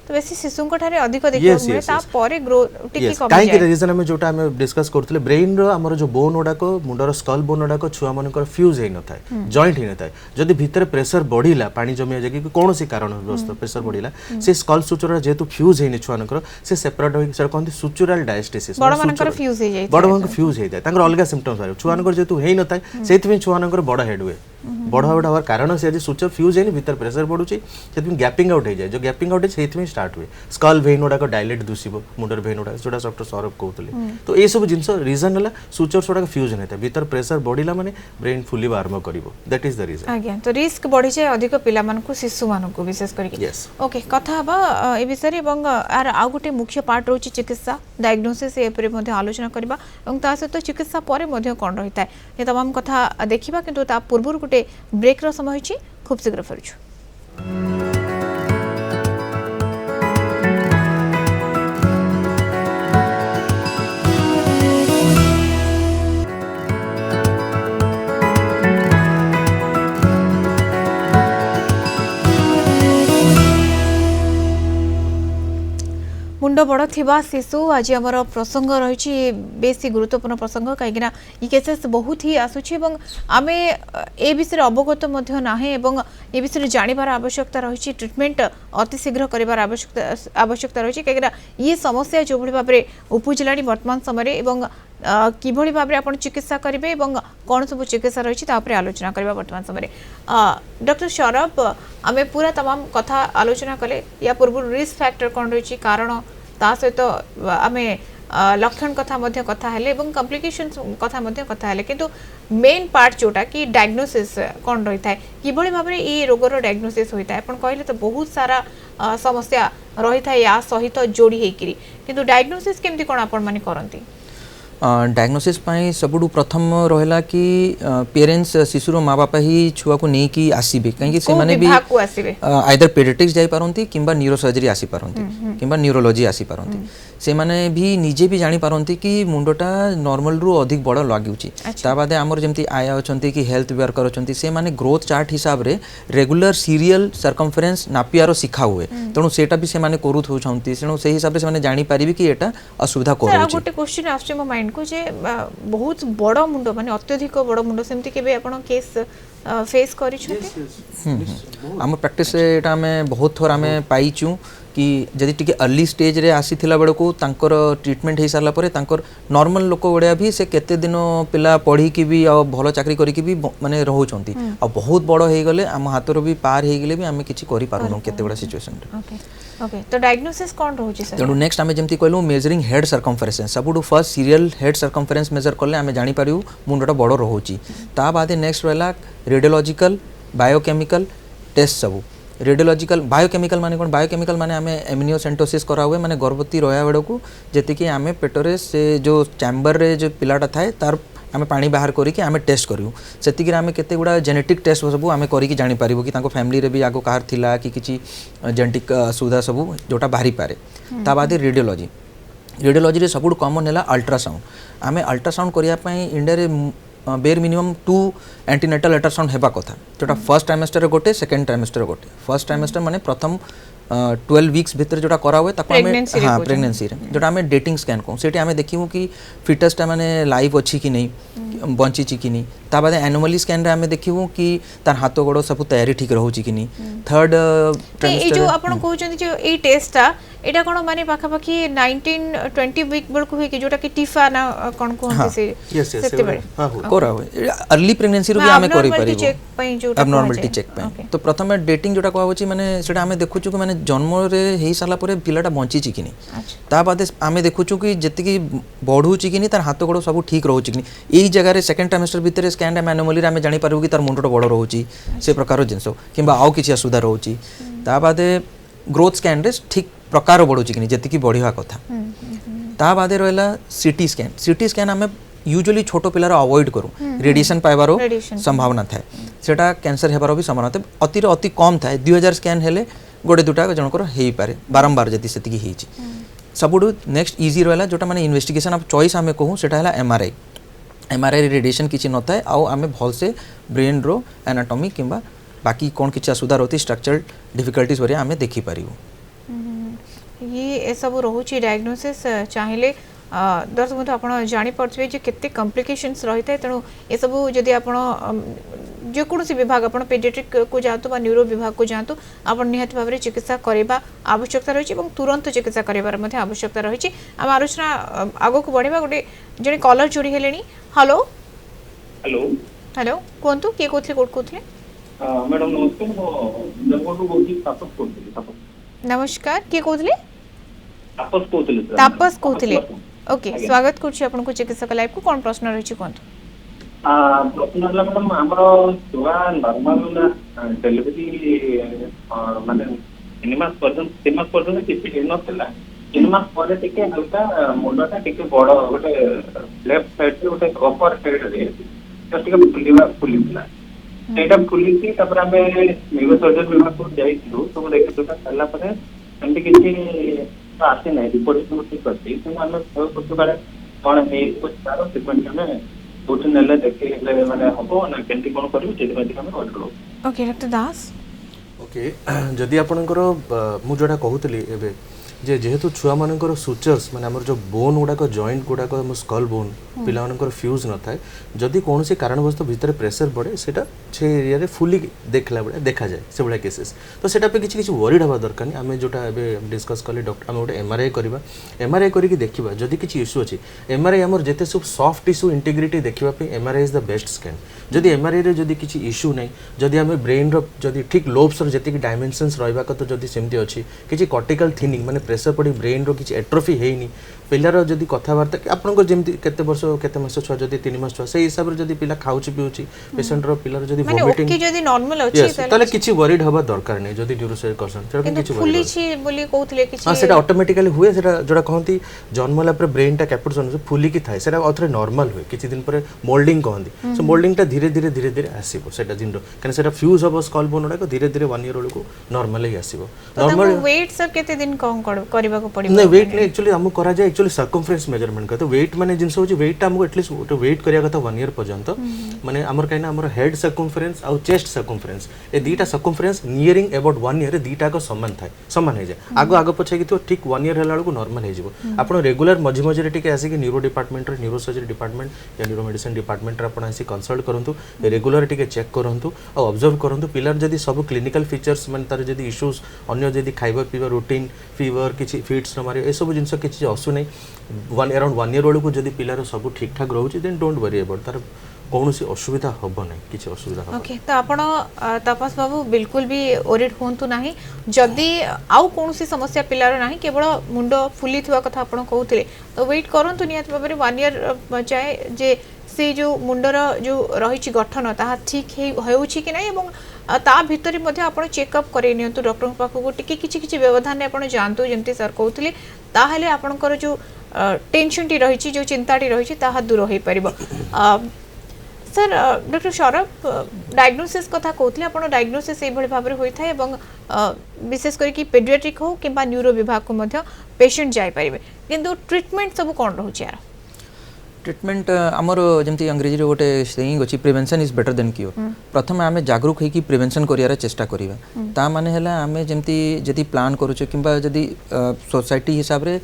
तो बेसी शिशुंक ठारे अधिक देखियो मिले ता परे ग्रो टिकी कम काहे के रीजन हम जोटा हम डिस्कस करथले ब्रेन रो हमर जो बोन ओडा को मुंडर स्कल बोन ओडा को छुआ मानकर फ्यूज हे न थाए जॉइंट हे न थाए जदी भीतर प्रेशर बढ़िला पानी जमिया जकी कोनोसी कारण वस्त प्रेशर बढ़िला से स्कल सुचुरा जेतु फ्यूज हे न छुआ नकर से सेपरेट होई से कोनती सुचुरल डायस्टेसिस बड़ मानकर फ्यूज हे जाय बड़ मानकर फ्यूज हे जाय तांकर अलगा सिम्पटम्स आरो छुआ नकर जेतु हे न थाए सेति में छुआ नकर बड़ हेड हुए बड़ हेड हवर कारण से जे सुचर फ्यूज हे न भीतर प्रेशर बढ़ुची सेति में गैपिंग आउट हे जाय जो गैपिंग आउट सेति में स्टार्ट हुए स्कल वेन ओडा को डायलेट दुसिबो मुंडर वेन ओडा जोडा डॉक्टर सौरभ कहतले तो ए सब जिंस रीजन हला सुचर सोडा का फ्यूजन हेता भीतर प्रेशर बढ़िला माने ब्रेन फुली आरंभ करिवो दैट इज द रीजन आज्ञा तो रिस्क बढ़ी जाय अधिक पिला मान को शिशु मान को विशेष करके यस ओके कथा हबा ए विषय रे एवं आर आ गुटे मुख्य पार्ट रोची चिकित्सा डायग्नोसिस ए परे मध्ये आलोचना करबा एवं ता सहित चिकित्सा परे मध्ये कोन रहिता ये तमाम कथा देखिबा किंतु ता पूर्व गुटे ब्रेक रो समय होची खूब शीघ्र फेरछु मुंड बड़ थिबा शिशु आज आमर प्रसंग रही बेसी गुरुत्वपूर्ण प्रसंग कहीं ये केसेस बहुत ही आसुची आम ए विषय अवगत ना ए विषय जानवर आवश्यकता रही ट्रिटमेंट अति शीघ्र कर आवश्यकता रही कहीं ये समस्या जो भाव में उपजिला वर्तमान समय किभली भाव में आप चिकित्सा करेंगे कौन सब चिकित्सा रही आलोचना करवा वर्तमान समय डॉक्टर सौरभ आम पूरा तमाम कथा आलोचना कले या पूर्व रिस्क फैक्टर कौन रही कारण ता सहित आम लक्षण कथा हेले कॉम्प्लिकेशंस कथा हेले किंतु मेन पार्ट जोटा कि डायग्नोसिस कौन रही है किभली भाव में ये रोगर डायग्नोसिस होता है अपन कहले तो बहुत सारा समस्या रही था या सहित जोड़ी होकर किंतु डायग्नोसिस केमती कौन आपण माने करंती डायग्नोसिस पाई सबुठु प्रथम रहला कि पेरेंट्स शिशुर माँ बापा ही छुआ को नहीं कि आसीबे कहीं से माने भी आइदर पेडियाट्रिक्स जाई पारंती किंबा न्यूरोसर्जरी आसी पारंती किंबा न्यूरोलॉजी आसी पारंती से माने भी निजे भी जानी पारंती कि मुंडटा नॉर्मल रु अधिक बड़ लागुची ता बादे हमर जेमती आया अछंती कि हेल्थ वर्कर अछंती से माने ग्रोथ चार्ट हिसाब रे रेगुलर सीरियल सर्कमफरेंस नापियारो सिखा हुए तेणु सेटा भी से माने करूथ होछंती तेणु से हिसाब रे से माने जानी पारिबे कि एटा असुविधा सर करूची गोटे क्वेश्चन आछे मो माइंड को जे बहुत बड़ मुंडो माने अत्यधिक बड़ मुंडो सेमती केबे आपण केस फेस करी छथि आम प्रैक्टिस एटा हमें बहुत थोर आम पाइचु कि जदि टिके अर्ली स्टेज रे आसी थिला बेडको तांकर ट्रीटमेंट हे सारला परे तांकर नॉर्मल लोक बड़िया भी से केते दिन पिला पढ़ी की भी आ भलो चाकरी करी की भी माने रहउचंती आ बहुत बड़ हे गले आम हाथरो भी पार हे गले भी आम किछि करि पारुनो केते बड़ा सिचुएशन रे ओके ओके तो डायग्नोसिस कोन रहउची सर तेणु नेक्स्ट आम जमती कहलु मेजरिंग हेड सर्कमफरेंस सबुठु first serial head circumference measure करले आम जानि पारिउ मुंडटा बड़ रहउची ता बादे नेक्स्ट रहला रेडियोलॉजिकल बायोकेमिकल टेस्ट सबु रेडियोलॉजिकल बायोकेमिकल माने कोन बायोकेमिकल माने आमे एमिनियोसेंटोसिस करा हुए माने गर्भवती रोया बेडको जेति कि आमे पेटरे से जो चैम्बर रे जो पिलाटा थाए तार आमे पानी बाहर करी कि आमे टेस्ट करियो सेति कि आमे केते गुडा जेनेटिक टेस्ट सबु आमे करी कि जानि पारिबो कि ताको फैमिली रे भी आगो कार थिला कि किछि जेनेटिक सुविधा सबु जोटा बाहरी पारे ता बादे रेडियोलॉजी रे सबुड कॉमन हैला अल्ट्रासाउंड आमे अल्ट्रासाउंड करिया पई इंडिया रे बेर मिनिमम 2 एंटीनेटल अल्ट्रासाउंड हेबा कथा जोटा फर्स्ट ट्राइमेस्टर रे गोटे सेकंड ट्राइमेस्टर गोटे फर्स्ट ट्राइमेस्टर माने प्रथम 12 वीक्स भीतर जोटा करा हुए ताको हमें हां प्रेगनेंसी रे जोटा हमें डेटिंग स्कैन को सेठी हमें देखिमु कि फिटसटा माने लाइव अछि कि नहीं बंची छि कि नहीं ता बाद एनोमली स्कैन रे हमें देखिमु कि तार हाथ गोड़ सब तयारी ठीक रहउ छि कि नहीं थर्ड ट्राइमेस्टर ए जो आपण कहउछन जो ए टेस्टटा एटा कोन माने पाखा पाखी 19 20 वीक बड़ को हे कि जोटा कि टिफा ना कोन कोन से सेते बे हां कोरा हुए अर्ली प्रेगनेंसी रो भी हमें करि परिबो चेक पई जोटा एब्नॉर्मलिटी चेक पई तो प्रथम डेटिंग जोटा कहबो छि माने सेटा हमें देखु छु कि माने जन्म रे हेई साला परे पिलाटा बंची छि कि नहीं ता बाद हमें देखु छु कि जति कि बढ़ु छि कि नहीं तार हाथ गोड़ सब ठीक रहउ छि कि नहीं एई जगह रे सेकंड ट्राइमेस्टर भीतर स्कैन रे एनोमली रे हमें जानि पारबो कि तार मुंडटा बड़ रहउ छि से प्रकार जिंसो किबा आउ किछि असुविधा रहउ छि ता बाद ग्रोथ स्कैन रे ठीक प्रकार बढ़ु छि कि नहीं जति कि बढ़िया कथा ता बादे रहला सीटी स्कैन हमें यूजुअली छोटो पिलार अवॉइड करू रेडिएशन पाइबारो संभावना थाए सेटा कैंसर हेबारो भी संभावना थाए अति रे अति कम थाए 2000 स्कैन हेले गोटे दुटा जनकर हेई पारे बारंबार जति सेति की हेची सबुडु नेक्स्ट इजी रहला जोटा माने इन्वेस्टिगेशन ऑफ चॉइस हमें कहू सेटा हला एमआरआई रेडिएशन किछि नथाए आउ हमें भल से ब्रेन रो एनाटॉमी किंबा बाकी कोन किछि असुविधा रहती स्ट्रक्चरल डिफिकल्टीज वरे हमें देखि पारिबो ये सब रोचे डायग्नोसिस चाहिए दर्शक बंधु आप जापे केते कॉम्प्लिकेशंस रही है तेणु ये सब जदि आप जेकोसी विभाग आप पेडियाट्रिक को जातु बा न्यूरो विभाग को जातु आप निहत भाव में चिकित्सा करवा आवश्यकता रही है तुरंत चिकित्सा करार आवश्यकता रही आम आलोचना आग को बढ़ा गोटे जड़े कलर जोड़ी हेले हेलो हेलो हेलो कहतु किए कहते कौट कहते मैडम नमस्कार किए कहते तापस कहते ओके स्वागत करछि आपन को चिकित्सक लाइव को कोन प्रश्न रही कोन प्रश्न हला मैडम हमर छुआ नॉर्मल डिलीवरी माने 3 मास पर्यंत किछि दिन नथला 3 मास परे टिके हल्का मुंडटा टिके बड़ गोटे लेफ्ट साइड से गोटे अपर साइड रे जस्ट टिके फुलिला एटा फुलिसी तपर हमें न्यूरो सर्जन विभाग को जाइथिलु तो देखितुटा सल्ला परे एंटी किछि आसे नहीं रिपोर्ट तो ठीक करती तो हम कुछ बारे कोन है कुछ सारो ट्रीटमेंट में कुछ नेले देखे ले माने हबो ना केंटी कोन करू जे में हम करू ओके डॉक्टर दास ओके जदि आपनकर मु जोडा कहूतली एबे जे जेहेतु छुआ मानकर सुचर्स माने हमर जो बोन गुडाक जॉइंट गुडाक स्कल बोन पिला मानकर फ्यूज न थाए जदि कोनोसी कारणवश भीतर प्रेशर बढ़े सेटा छे एरिया रे फुली देखला बडे देखा जाए से बडा केसेस तो सेटा पे किछि वरीड हवा दरकार नहीं आमे जोटा एबे डिस्कस करले डॉक्टर हम गोटे एमआरआई करबा एमआरआई करी कि देखिबा जदि किछि इशू अछि एमआरआई हमर जेते सब सॉफ्ट टिश्यू इंटीग्रिटी देखिबा पे MRI is the best scan जदि एमआरआई रे जदि किछि इशू नै जदि हमें ब्रेन रो जदि ठीक लोब्स रो जति डायमेंशंस रहबा कतो जदि सेमति अछि किछि कॉर्टिकल थिनिंग माने प्रेशर पड़ी ब्रेन रो किछि एट्रोफी हेइनी पिलार जदि कथाबार्ता आपनको जेमति केते वर्ष केते मास छुआ जदि 3 मास छुआ से हिसाब रे जदि पिला खाउछि पिउछि पेशेंट रो पिलार जदि वोमिटिंग माने जदि नॉर्मल अछि ताले किछि वरीड हबा दरकार नै जदि न्यूरोसर्जन करसन सेटा किछि फुली छी बोली कहउतले किछि हां सेटा ऑटोमेटिकली हुए सेटा जोडा कहंती जन्मला पर ब्रेन टा कैप्चर से फुली की थाए सेटा अथरे नॉर्मल हुए किछि दिन पर मोल्डिंग कहंती सो मोल्डिंग टा धीरे धीरे धीरे धीरे आसीबो सेटा जिंडो कने सेटा फ्यूज हबो स्कल बोन को धीरे धीरे 1 ईयर को नॉर्मल ही आसीबो नॉर्मल वेट सर केते दिन कम करबा को पड़िबो नहीं वेट ने एक्चुअली हम करा जाय एक्चुअली सर्कमफरेंस मेजरमेंट का तो वेट माने जिंस होची वेट हमको एटलीस्ट वेट करिया कथा 1 ईयर पर्यंत माने हमर काइना हमर हेड सर्कमफरेंस और चेस्ट सर्कमफरेंस ए दीटा सर्कमफरेंस नियरिंग अबाउट 1 ईयर दीटा को समान थाए समान हे जाय आगो आगो पछे कि तो ठीक 1 ईयर हला को नॉर्मल हे जिवो आपण रेगुलर मझी मझी टिके आसी कि न्यूरो डिपार्टमेंट रे न्यूरो सर्जरी डिपार्टमेंट या न्यूरो मेडिसिन डिपार्टमेंट रे आपण आसी कंसल्ट करंतु रेगुलर टिके चेक करंतु और ऑब्जर्व करंतु पिलर जदी सब क्लिनिकल फीचर्स माने तार जदी इश्यूज अन्य जदी खाइबा पीबा रूटीन फीवर किछि फिट्स न मारे ए सब जिंस किछि असु नै अराउंड 1 ईयर वाला को जदी पिलर सब ठीक ठाक रहउछि देन डोंट वरी अबाउट तार कौनसी असुविधा हबो नै किछि असुविधा हबो ओके तो आपण तपस बाबू बिल्कुल भी ओरिड होंतु नाही जदी आउ कौनसी समस्या पिलार नाही केवल मुंडो फुली थवा कथा आपण कहउथिले तो वेट करंतु नियत बाबरे 1 ईयर जाय जे से जो मुंडर जो रही गठन ता ठीक होउछि कि नहीं एवं ता भितरी मध्ये आपण चेकअप करे नियंतु डॉक्टर पाखु को टिके किछि व्यवधान आपण जानतु जेमति सर कहउथिले ताहले आपणकर जो टेंशन टी रही जो चिंता टी रही ताहा दूर होई परिबो सर डॉक्टर सौरभ डायग्नोसिस कथा कहते आप डायग्नोसिस ये भाव में होता है और विशेष करके पेडियाट्रिक हो कि न्यूरो विभाग को पेशेंट जापर किंतु ट्रीटमेंट सब कौन रोचे यार ट्रीटमेंट आमर जमी अंग्रेजी गोटे सेइंग अच्छी prevention is better than cure प्रथम आम जागरूक होगी प्रिवेंशन कर चेष्टा करवा ता माने है आम जमी जदि प्लान करुचे कि जदि सोसाइटी हिसाब से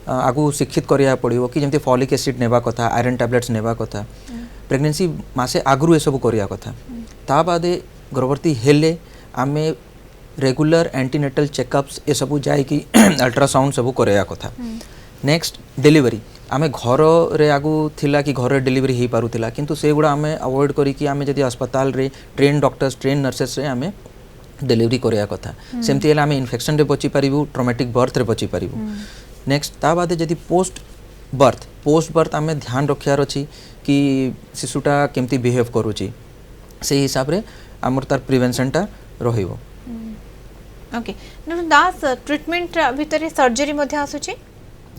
आगु शिक्षित करिया पड़ो कि जमी फॉलिक एसिड नेबा कथा आयरन टैबलेट्स नेबा कथा प्रेगनेंसी मासे आगु ये सब करिया कथा ता बादे गर्भवती हेले आमे रेगुलर एंटीनेटल चेकअप्स ये सब जाइकी अल्ट्रासाउंड सब करिया कथा नेक्स्ट डिलीवरी आमे घर रे आगु थिला कि घर डिलीवरी ही पारुथिला किंतु से गुडा आमे अवॉइड करी कि आमे जदि अस्पताल रे ट्रेन डॉक्टर्स ट्रेन नर्सेस रे आमे डिलीवरी करिया कथा सेमति हेला आमे इन्फेक्शन रे बची पारिबु ट्रॉमेटिक बर्थ रे बची पारिबु नेक्स्ट ता बादे जदि पोस्ट बर्थ आमे ध्यान रखियार अछि कि शिशुटा केमती बिहेव करूची से हिसाब रे आमर तार प्रिवेंशन टा रहिबो ओके दास ट्रीटमेंट भितर सर्जरी मध्ये आसुची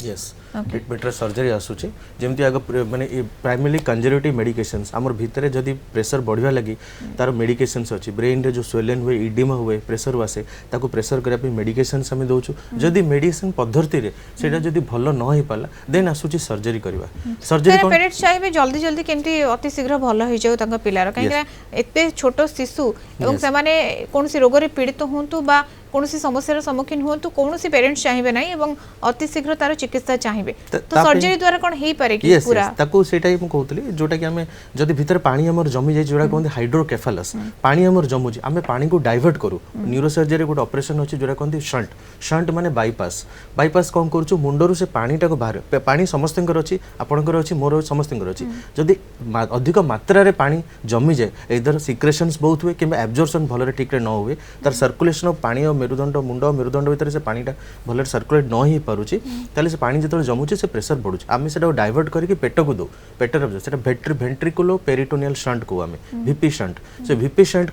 यस ट्रीटमेंट रे सर्जरी आसुची जेमती आग माने प्राइमरी कंजर्वेटिव मेडिकेशंस हमर भितरे जदी प्रेशर बढ़िया लगी तार मेडिकेशंस अछि ब्रेन रे जो स्वेलन हुए इडिमा हुए प्रेशर वासे ताको प्रेशर करिया पे मेडिकेशंस हम दोछु जदी मेडिसिन पद्धति रे सेटा जदी भलो न होई पाला देन आसुची सर्जरी करबा सर्जरी कोन पेरेंट्स चाहेबे जल्दी जल्दी केमती अति शीघ्र भलो होई जाऊ तांका पिलार काहे एते छोटो शिशु एवं से माने कोनसी रोग रे पीड़ित होंतु बा कोनसी समस्यार सम्मुखीन होंतु कोनसी पेरेंट्स चाहेबे नाही एवं अति शीघ्र तार चिकित्सा चाहिबे तो सर्जरी द्वारा कोन हेई पारे कि पूरा ताको सेटा ही कहतली जोटा कि हमें जदी भीतर पानी हमर जमी जाय जोड़ा कहते हाइड्रोकेफालस पानी हमर जमुची हमें पानी को डाइवर्ट करू न्यूरो सर्जरी गोटे ऑपरेशन अछि जोड़ा कहते शंट माने बाईपास कोन करछु मुंडरू से पानीटा को बाहर पानी समस्तंकर अछि आपनकर अछि मोर समस्तंकर अछि जदी अधिक मात्रा रे पानी जमी जाय इधर सिक्रेशंस बहुत हुए किबा एब्जॉर्प्शन भलरे ठीक रे न हुए तार सर्कुलेशन ऑफ पानी और मेरुदंड मेरुदंड भीतर से पानीटा भलरे सर्कुलेट न ही पारुची ताले से पानी जतले जमुची से प्रेशर बढ़ुची आमे सेटा डाइवर्ट करके पेट को दो पेटर सेटा वेंट्रिकुलो पेरिटोनियल शंट को आमे वीपी शंट से वीपी शंट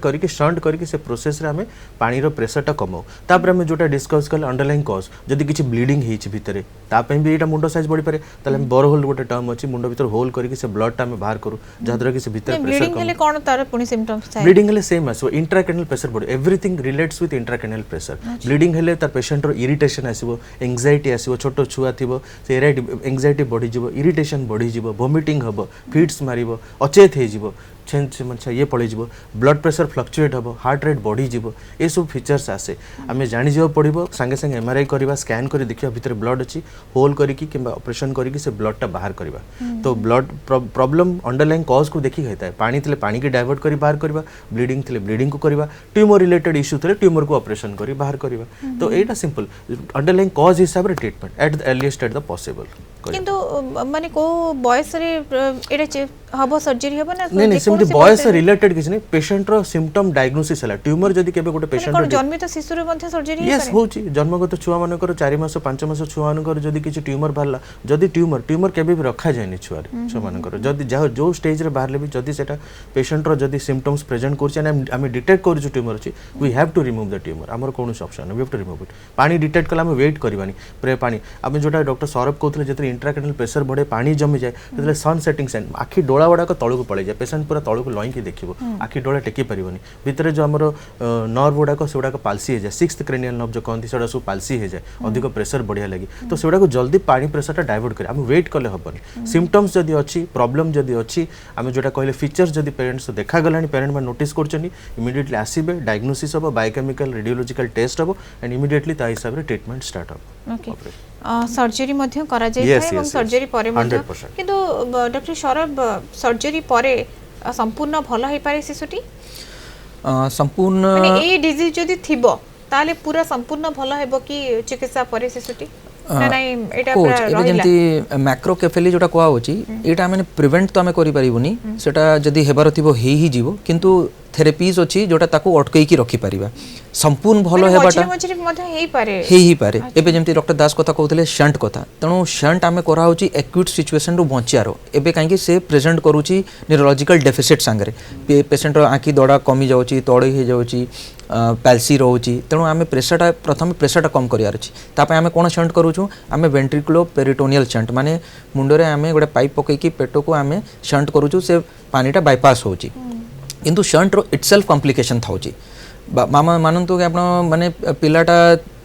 करके से प्रोसेस रे आमे पानी रो प्रेशर टा कमाओ तापर आमे जोटा डिस्कस कल अंडरलाइन कॉज जदी किछि ब्लीडिंग हिच भितरे ता पे भी एटा मुंडो साइज बढ़ी पारे ताले हम बोर होल गोटे टर्म अछि मुंडो भीतर होल करके से ब्लड टा आमे बाहर करू जहाद्वारा कि से भीतर प्रेशर ब्लीडिंग हेले कोन तार पुनी सिम्पटम्स थाय ब्लीडिंग हेले सेम आसो इंट्राक्रैनियल प्रेशर बढ़ो everything relates with intracranial pressure bleeding हेले तार पेशेंट रो इरिटेशन आसीबो एंजाइटी आसीबो छोटो छुआ थिबो से एंजाइटी बढ़ी जीवो इरिटेशन बढ़ी जीवो वोमिटिंग हबो फिट्स मारिबो अचेत हे जीवो ये पड़े जीवो ब्लड प्रेशर फ्लक्चुएट हबो हार्ट रेट बढ़ी जीवो ए सब फीचर्स आसे आमे जानि जीवो पड़िबो संगे संगे एमआरआई करबा स्कैन करी देखिया भीतर ब्लड अछि होल करी किबा ऑपरेशन करी से ब्लड टा बाहर करबा तो ब्लड प्रॉब्लम अंडरलाइन कॉज को देखि हेता है पानी थिले पानी के डाइवर्ट करी बाहर करबा ब्लीडिंग थिले ब्लीडिंग को करबा ट्यूमर रिलेटेड इश्यू थिले ट्यूमर को ऑपरेशन करी बाहर करबा तो एटा सिंपल अंडरलाइन कॉज हिसाब रे treatment at the earliest at the possible किंतु माने को बॉयस रे एटा हबो सर्जरी हबो ना नहीं सेमती बॉयस रिलेटेड किछ नहीं पेशेंट रो सिम्पटम डायग्नोसिस हला ट्यूमर जदी केबे गोटे पेशेंट रो जन्मित शिशु रे मध्ये सर्जरी यस होची जन्मगत छुआ मानकर 4 मास 5 मास छुआ मानकर जदी किछ ट्यूमर बाहरला जदी ट्यूमर केबे भी रखा जायनी छुआ रे छुआ मानकर जदी जो स्टेज रे बाहरले भी जदी सेटा पेशेंट रो जदी सिम्पटम्स प्रेजेंट करछ ना हम डिटेक्ट करछु ट्यूमर अछि we have to remove the tumour हमर कोनोस option we have to remove it पानी डिटेक्ट कला हम वेट करबानी प्रे पानी हम जोटा डॉक्टर सौरभ कहथले जतरे इंट्राक्रैनियल प्रेशर बढ़े पानी जमी जाए ततले सन सेटिंग साइन आखी डोळा वडा को तळु को पळे जाए पेशेंट पूरा तळକୁ लईकी देखिबो आखि डोळा टेकी परिबोनी भितरे जो हमरो नर्व गुडा को सेउडा को पाल्सी हे जाय सिक्स्थ क्रेनियल नर्व जो कहंती सेउडा सु पाल्सी हे जाय अधिक प्रेशर बढ़िया लगी तो सेउडा को जल्दी पानी प्रेशर टा डाइवर्ट करे हम वेट कले हबनी सिम्पटम्स जदी अछि प्रॉब्लम जदी अछि हम जोटा कहले फीचर्स जदी पेरेंट्स देखा गलानी पेरेंट में नोटिस करछनी इमीडिएटली आसीबे डायग्नोसिस हो बायोकेमिकल रेडियोलॉजिकल टेस्ट हो एंड इमीडिएटली ता हिसाब रे ट्रीटमेंट स्टार्ट हो ओके सर्जरी मध्य करा जाय Yes, थाय yes, सर्जरी परे मध्य 100%. किंतु डॉक्टर सौरभ सर्जरी परे संपूर्ण भल होई पारे शिशुटी संपूर्ण माने ए डिजीज जदी थिबो ताले पूरा संपूर्ण भल हेबो कि चिकित्सा परे शिशुटी ना नाही एटा पूरा एबे रहिला जेंति मैक्रोकेफेली जोटा कोआ होची एटा माने प्रिवेंट तो हमें करि परिबुनी सेटा जदी हेबार थिबो ही जीवो किंतु थेरेपीज अछि जोटा ताको अटकई की रखि परिबा संपूर्ण भलो हेबाटा मझिरे मध्य हेई पारे ही पारे एबे जेमति डॉक्टर दास कथा कहउतले शंट कथा तणो शंट आमे करा होची एक्यूट सिचुएशन रु बंचियारो एबे काहे कि से प्रेजेंट करूची न्यूरोलॉजिकल डेफिसिट संगरे पेशेंट रो आंखी दड़ा कमी जाउची तोड़ी हे जाउची पैल्सी रोची तेणु आम प्रेसरटा प्रथम प्रेसरटा कम करार अच्छी तापर आम कौन शंट करूँ आम वेंट्रिकुलो पेरिटोनियल शंट माने मुंडरे आम गोटे पाइप पकईकी पेट को आम शंट करूँ से पानीटा बायपास होची किंतु शंट रो इटसेल्फ कॉम्प्लिकेशन थाउची मामा मानतु कि आप माने पिलाटा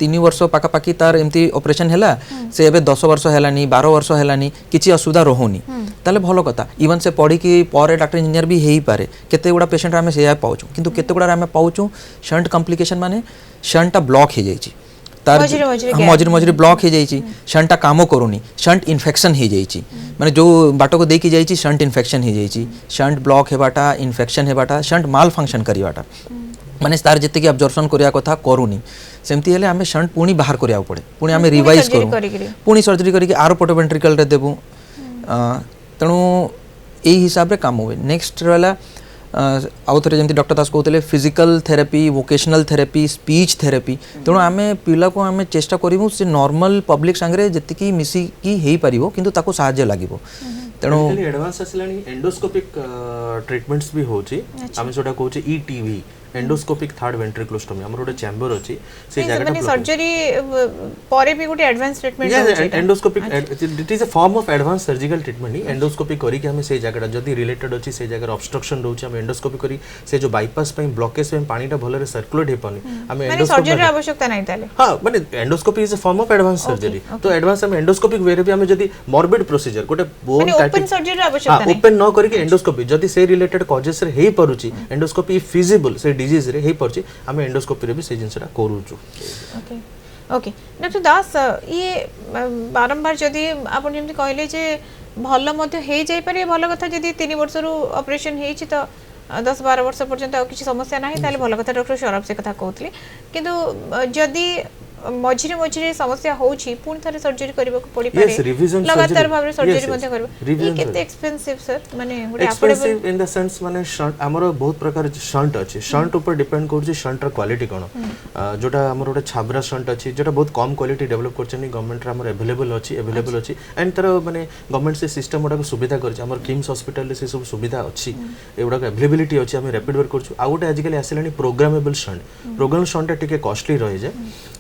3 वर्ष पाखापाखि तार एमती ऑपरेशन हैला से एबे 10 वर्ष हैलानी 12 वर्ष हैलानी किछि असुविधा रहुनी ताले भलो कथा इवन से पढ़ी कि पर डॉक्टर इंजीनियर भी हेई पारे केते गुडा पेशेंट आमे सेया पाउछु किंतु केते गुडा आमे पाउछु शंट कॉम्प्लिकेशन माने शंटटा ब्लॉक हे जाईची तार मझिरे मझिरे ब्लॉक हे जाईची शंटटा कामो करूनी शंट इन्फेक्शन हे जाईची माने जो बाटो को देकी जाईची शंट इन्फेक्शन हे जाईची शंट ब्लॉक हेबाटा इन्फेक्शन हेबाटा शंट माल फंक्शन करिवाटा माने तार जते कि अब्जॉर्प्शन करिया कथा करूनी सेमती हेले आमे शंट पुणी बाहर करिया पड़े पुणी आमे रिवाइज करू पुणी सर्जरी करिके आरो पोर्टो वेंट्रिकल रे देबु तणु एही हिसाब रे काम होवे नेक्स्ट रहला आउ थरे जेमती डॉक्टर दास कहते physical therapy vocational therapy speech therapy तेणु आमे पिला को आमे चेष्टा करिवु से नॉर्मल पब्लिक संगरे जतिकी मिसी की हेई परिवो किंतु ताको सहाय्य लागिवो तेणु एडवांस आसिलानी एंडोस्कोपिक ट्रीटमेंट्स भी होची आमे जोटा कहूची ईटीवी एंडोस्कोपिक थर्ड वेंट्रिकुलोस्टोमी हमर गोटे चैम्बर अछि से जगह माने सर्जरी परे भी गोटे एडवांस ट्रीटमेंट होची endoscopic it is a form of advance surgical treatment knee endoscopy करी के हमें से जगह जदी रिलेटेड अछि से जगह ऑब्स्ट्रक्शन रहउची हम एंडोस्कोपी करी से जो बाईपास पे ब्लॉकेज पे पानी टा भलरे सर्कुलेट हे पानी हमें एंडोस्कोपी सर्जरी आवश्यकता नहीं ताले हां माने endoscopy is a form of advance surgery तो एडवांस हम एंडोस्कोपिक वे रे भी हमें जदी मॉर्बिड प्रोसीजर गोटे बोन ओपन सर्जरी आवश्यकता नहीं ओपन न करी के एंडोस्कोपी जदी से रिलेटेड कॉजेस रे हे परुची एंडोस्कोपी फिजिबल से डिजीज रे हे परुची आम एंडोस्कोपी रे भी से जिनसटा करूछु ओके ओके डॉक्टर दास ये बारंबार जदी आपण जेमति कहले जे भल मध्य हे जाय पारे भल कथा जदी 3 वर्ष रु ऑपरेशन हेछि तो 10-12 वर्ष पर्यंत किसी समस्या नाही ताले भल कथा डॉक्टर सौरभ से कथा कहतले किंतु जदी मझिरे मझिरे समस्या होछि पुन थारे सर्जरी करबा को पड़ी पारे लगातार भाबरे सर्जरी मध्ये करबा ये केते एक्सपेंसिव सर माने गोटे एक्सपेंसिव इन द सेंस माने शंट हमरो बहुत प्रकार शंट अछि शंट ऊपर डिपेंड करछि शंट र क्वालिटी कोन जोटा हमरो गोटे छाबरा शंट अछि जोटा बहुत कम क्वालिटी डेवलप करछनी गवर्नमेंट रा हमरो अवेलेबल अछि एंड तर माने गवर्नमेंट से सिस्टम ओडा को सुविधा करछि हमर किम्स हॉस्पिटल ले से सब सुविधा अछि एवडा को अवेलेबिलिटी अछि हम रैपिड वर्क करछु आ गोटे आजकल आसिलानी प्रोग्रामेबल शंट टिके कॉस्टली रहि जाय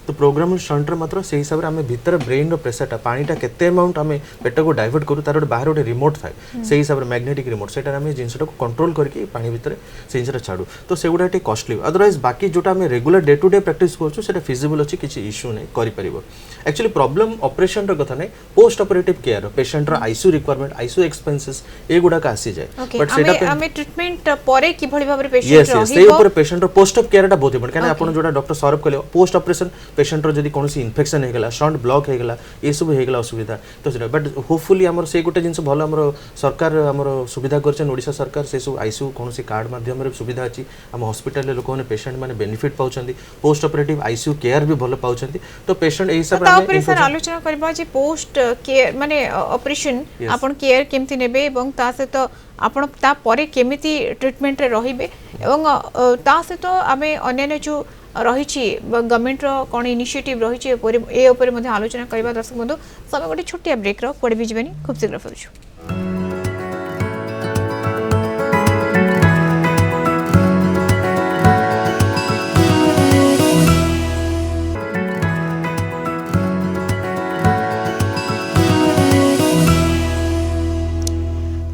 तो प्रोग्राम शंट मात्र से हिसाब रे हमें भीतर ब्रेन रो प्रेशरटा पानीटा केते अमाउंट हमें पेट को डाइवर्ट करू तार बाहर गोटे रिमोट थाए से हिसाब रे मैग्नेटिक रिमोट सेटा हमें जिंसटा को कंट्रोल करके पानी भीतर से जिंसटा छाडू तो से गुडा टे कॉस्टली अदरवाइज बाकी जोटा हमें regular day to day practice करछु सेटा फिजिबल अछि किछि इश्यू नै करि परिबो एक्चुअली प्रॉब्लम ऑपरेशन रो कथा नै पोस्ट ऑपरेटिव केयर पेशेंट रो आईसीयू रिक्वायरमेंट आईसीयू एक्सपेंसेस ए गुडा का आसी जाय बट सेटा हमें ट्रीटमेंट परे कि भली भाबरे पेशेंट रहिबो से ऊपर पेशेंट रो पोस्ट ऑफ केयर टा बहुत important काने आपण जोटा डॉक्टर सौरभ कहले पोस्ट ऑपरेशन पेशेंट रो जदी कोनसी इन्फेक्शन हे गेला शंट ब्लॉक हे गेला ए सब हे गेला असुविधा तो सेटा बट होपफुली हमर से गोटे जिंस भलो हमर सरकार हमर सुविधा करछन ओडिसा सरकार से सब आईसीयू कोनसी कार्ड माध्यम रे सुविधा अछि हम हॉस्पिटल ले लोक माने पेशेंट माने बेनिफिट पाउछंती पोस्ट ऑपरेटिव आईसीयू केयर भी भलो पाउछंती तो पेशेंट ए हिसाब रे तापर सर आलोचना करबा जे पोस्ट केयर माने ऑपरेशन आपण केयर केमति नेबे एवं ता से तो आपण ता परे केमिति ट्रीटमेंट रे रहिबे एवं ता से तो आमे अन्य जो रही गवर्नमेंट कौन इनिशिएटिव रही ए आलोचना करवा दर्शक बंधु समय गोटे छोटिया ब्रेक रड़े भी जीवन खूब शीघ्र फेरुछु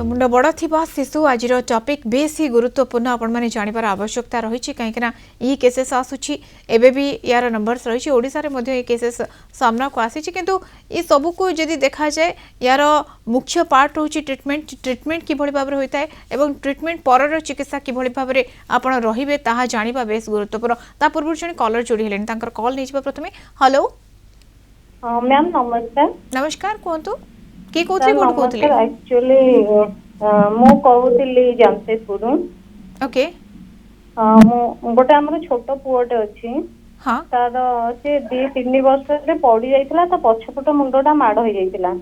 मुंड बड़ थिबा शिशु आज टॉपिक बेस ही गुरुत्वपूर्ण आपण माने जानिबार आवश्यकता रही कहीं ये केसेस आसुची एबे भी यार नंबर्स रही ओडिशा रे मध्ये ये केसेस सामना को आसी किंतु ये सब को यदि देखा जाए यार मुख्य पार्ट होची ट्रीटमेंट किभଳି भाबरे होइता है एवं ट्रीटमेंट परर चिकित्सा किभଳି भाबरे आपण रहिबे ताहा जानिबा बेस गुरुत्वपूर्ण ता पूर्व जने कॉलर जोड़ी हेलेन तांकर कॉल नेजिबा प्रथमे हेलो मैम नमस्कार नमस्कार कोंतु के कोथले कोन कोथले एक्चुअली मो कहूतिली जमशेदपुर ओके मो गोटे हमर छोट पुओटे अछि हां तार से 2-3 वर्ष रे पड़ी जाइतिला त पछपट मुंडटा माड होई जाइतिला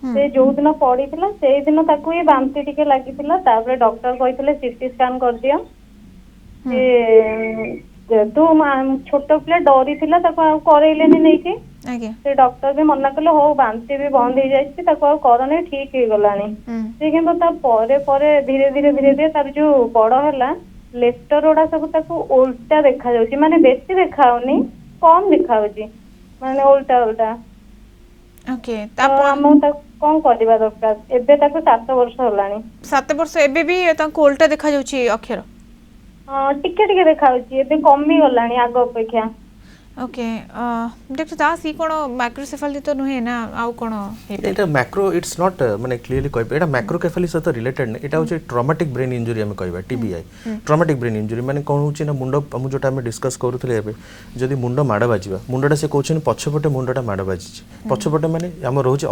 से जो दिन पड़ीतिला से दिन ताकू ये बांती टिके लागितिला तापर डॉक्टर कहितले सीटी स्कैन कर दिया से तू छोट पिला डरी थिला ताकू करैलेनी नै के आगे से डॉक्टर भी मना कले हो बांती भी बंद हो जाइछि ताको करने ठीक हो गलानी से किंतु ता परे परे धीरे धीरे तार जो बड़ होला लेफ्टर ओडा सब ताको उल्टा देखा जाउछि माने बेसी देखाउनी कम देखाउछि माने उल्टा उल्टा ओके तापर हम ता कोन करबा दरकार एबे ताको 7 वर्ष होलानी 7 वर्ष एबे भी ताको उल्टा देखा जाउछि अक्षर टिके टिके देखाउछि एबे कमी गलानी आगो अपेक्षा ओके डॉक्टर दास ये कोन माइक्रोसेफेली तो नुहे ना आउ कोन एटा मैक्रो इट्स नॉट माने क्लियरली कहबे एटा मैक्रोकेफेली सहित रिलेटेड नै एटा होचे ट्रॉमेटिक ब्रेन इंजरी हम कहबा टीबीआई ट्रॉमेटिक ब्रेन इंजरी माने कोन होचे ना मुंडो हम जोटा हम डिस्कस करूथले एबे जदी मुंडो माडा बाजिबा मुंडोटा से कोछन पछपटे मुंडोटा माडा बाजिछि पछपटे माने हम रहउछि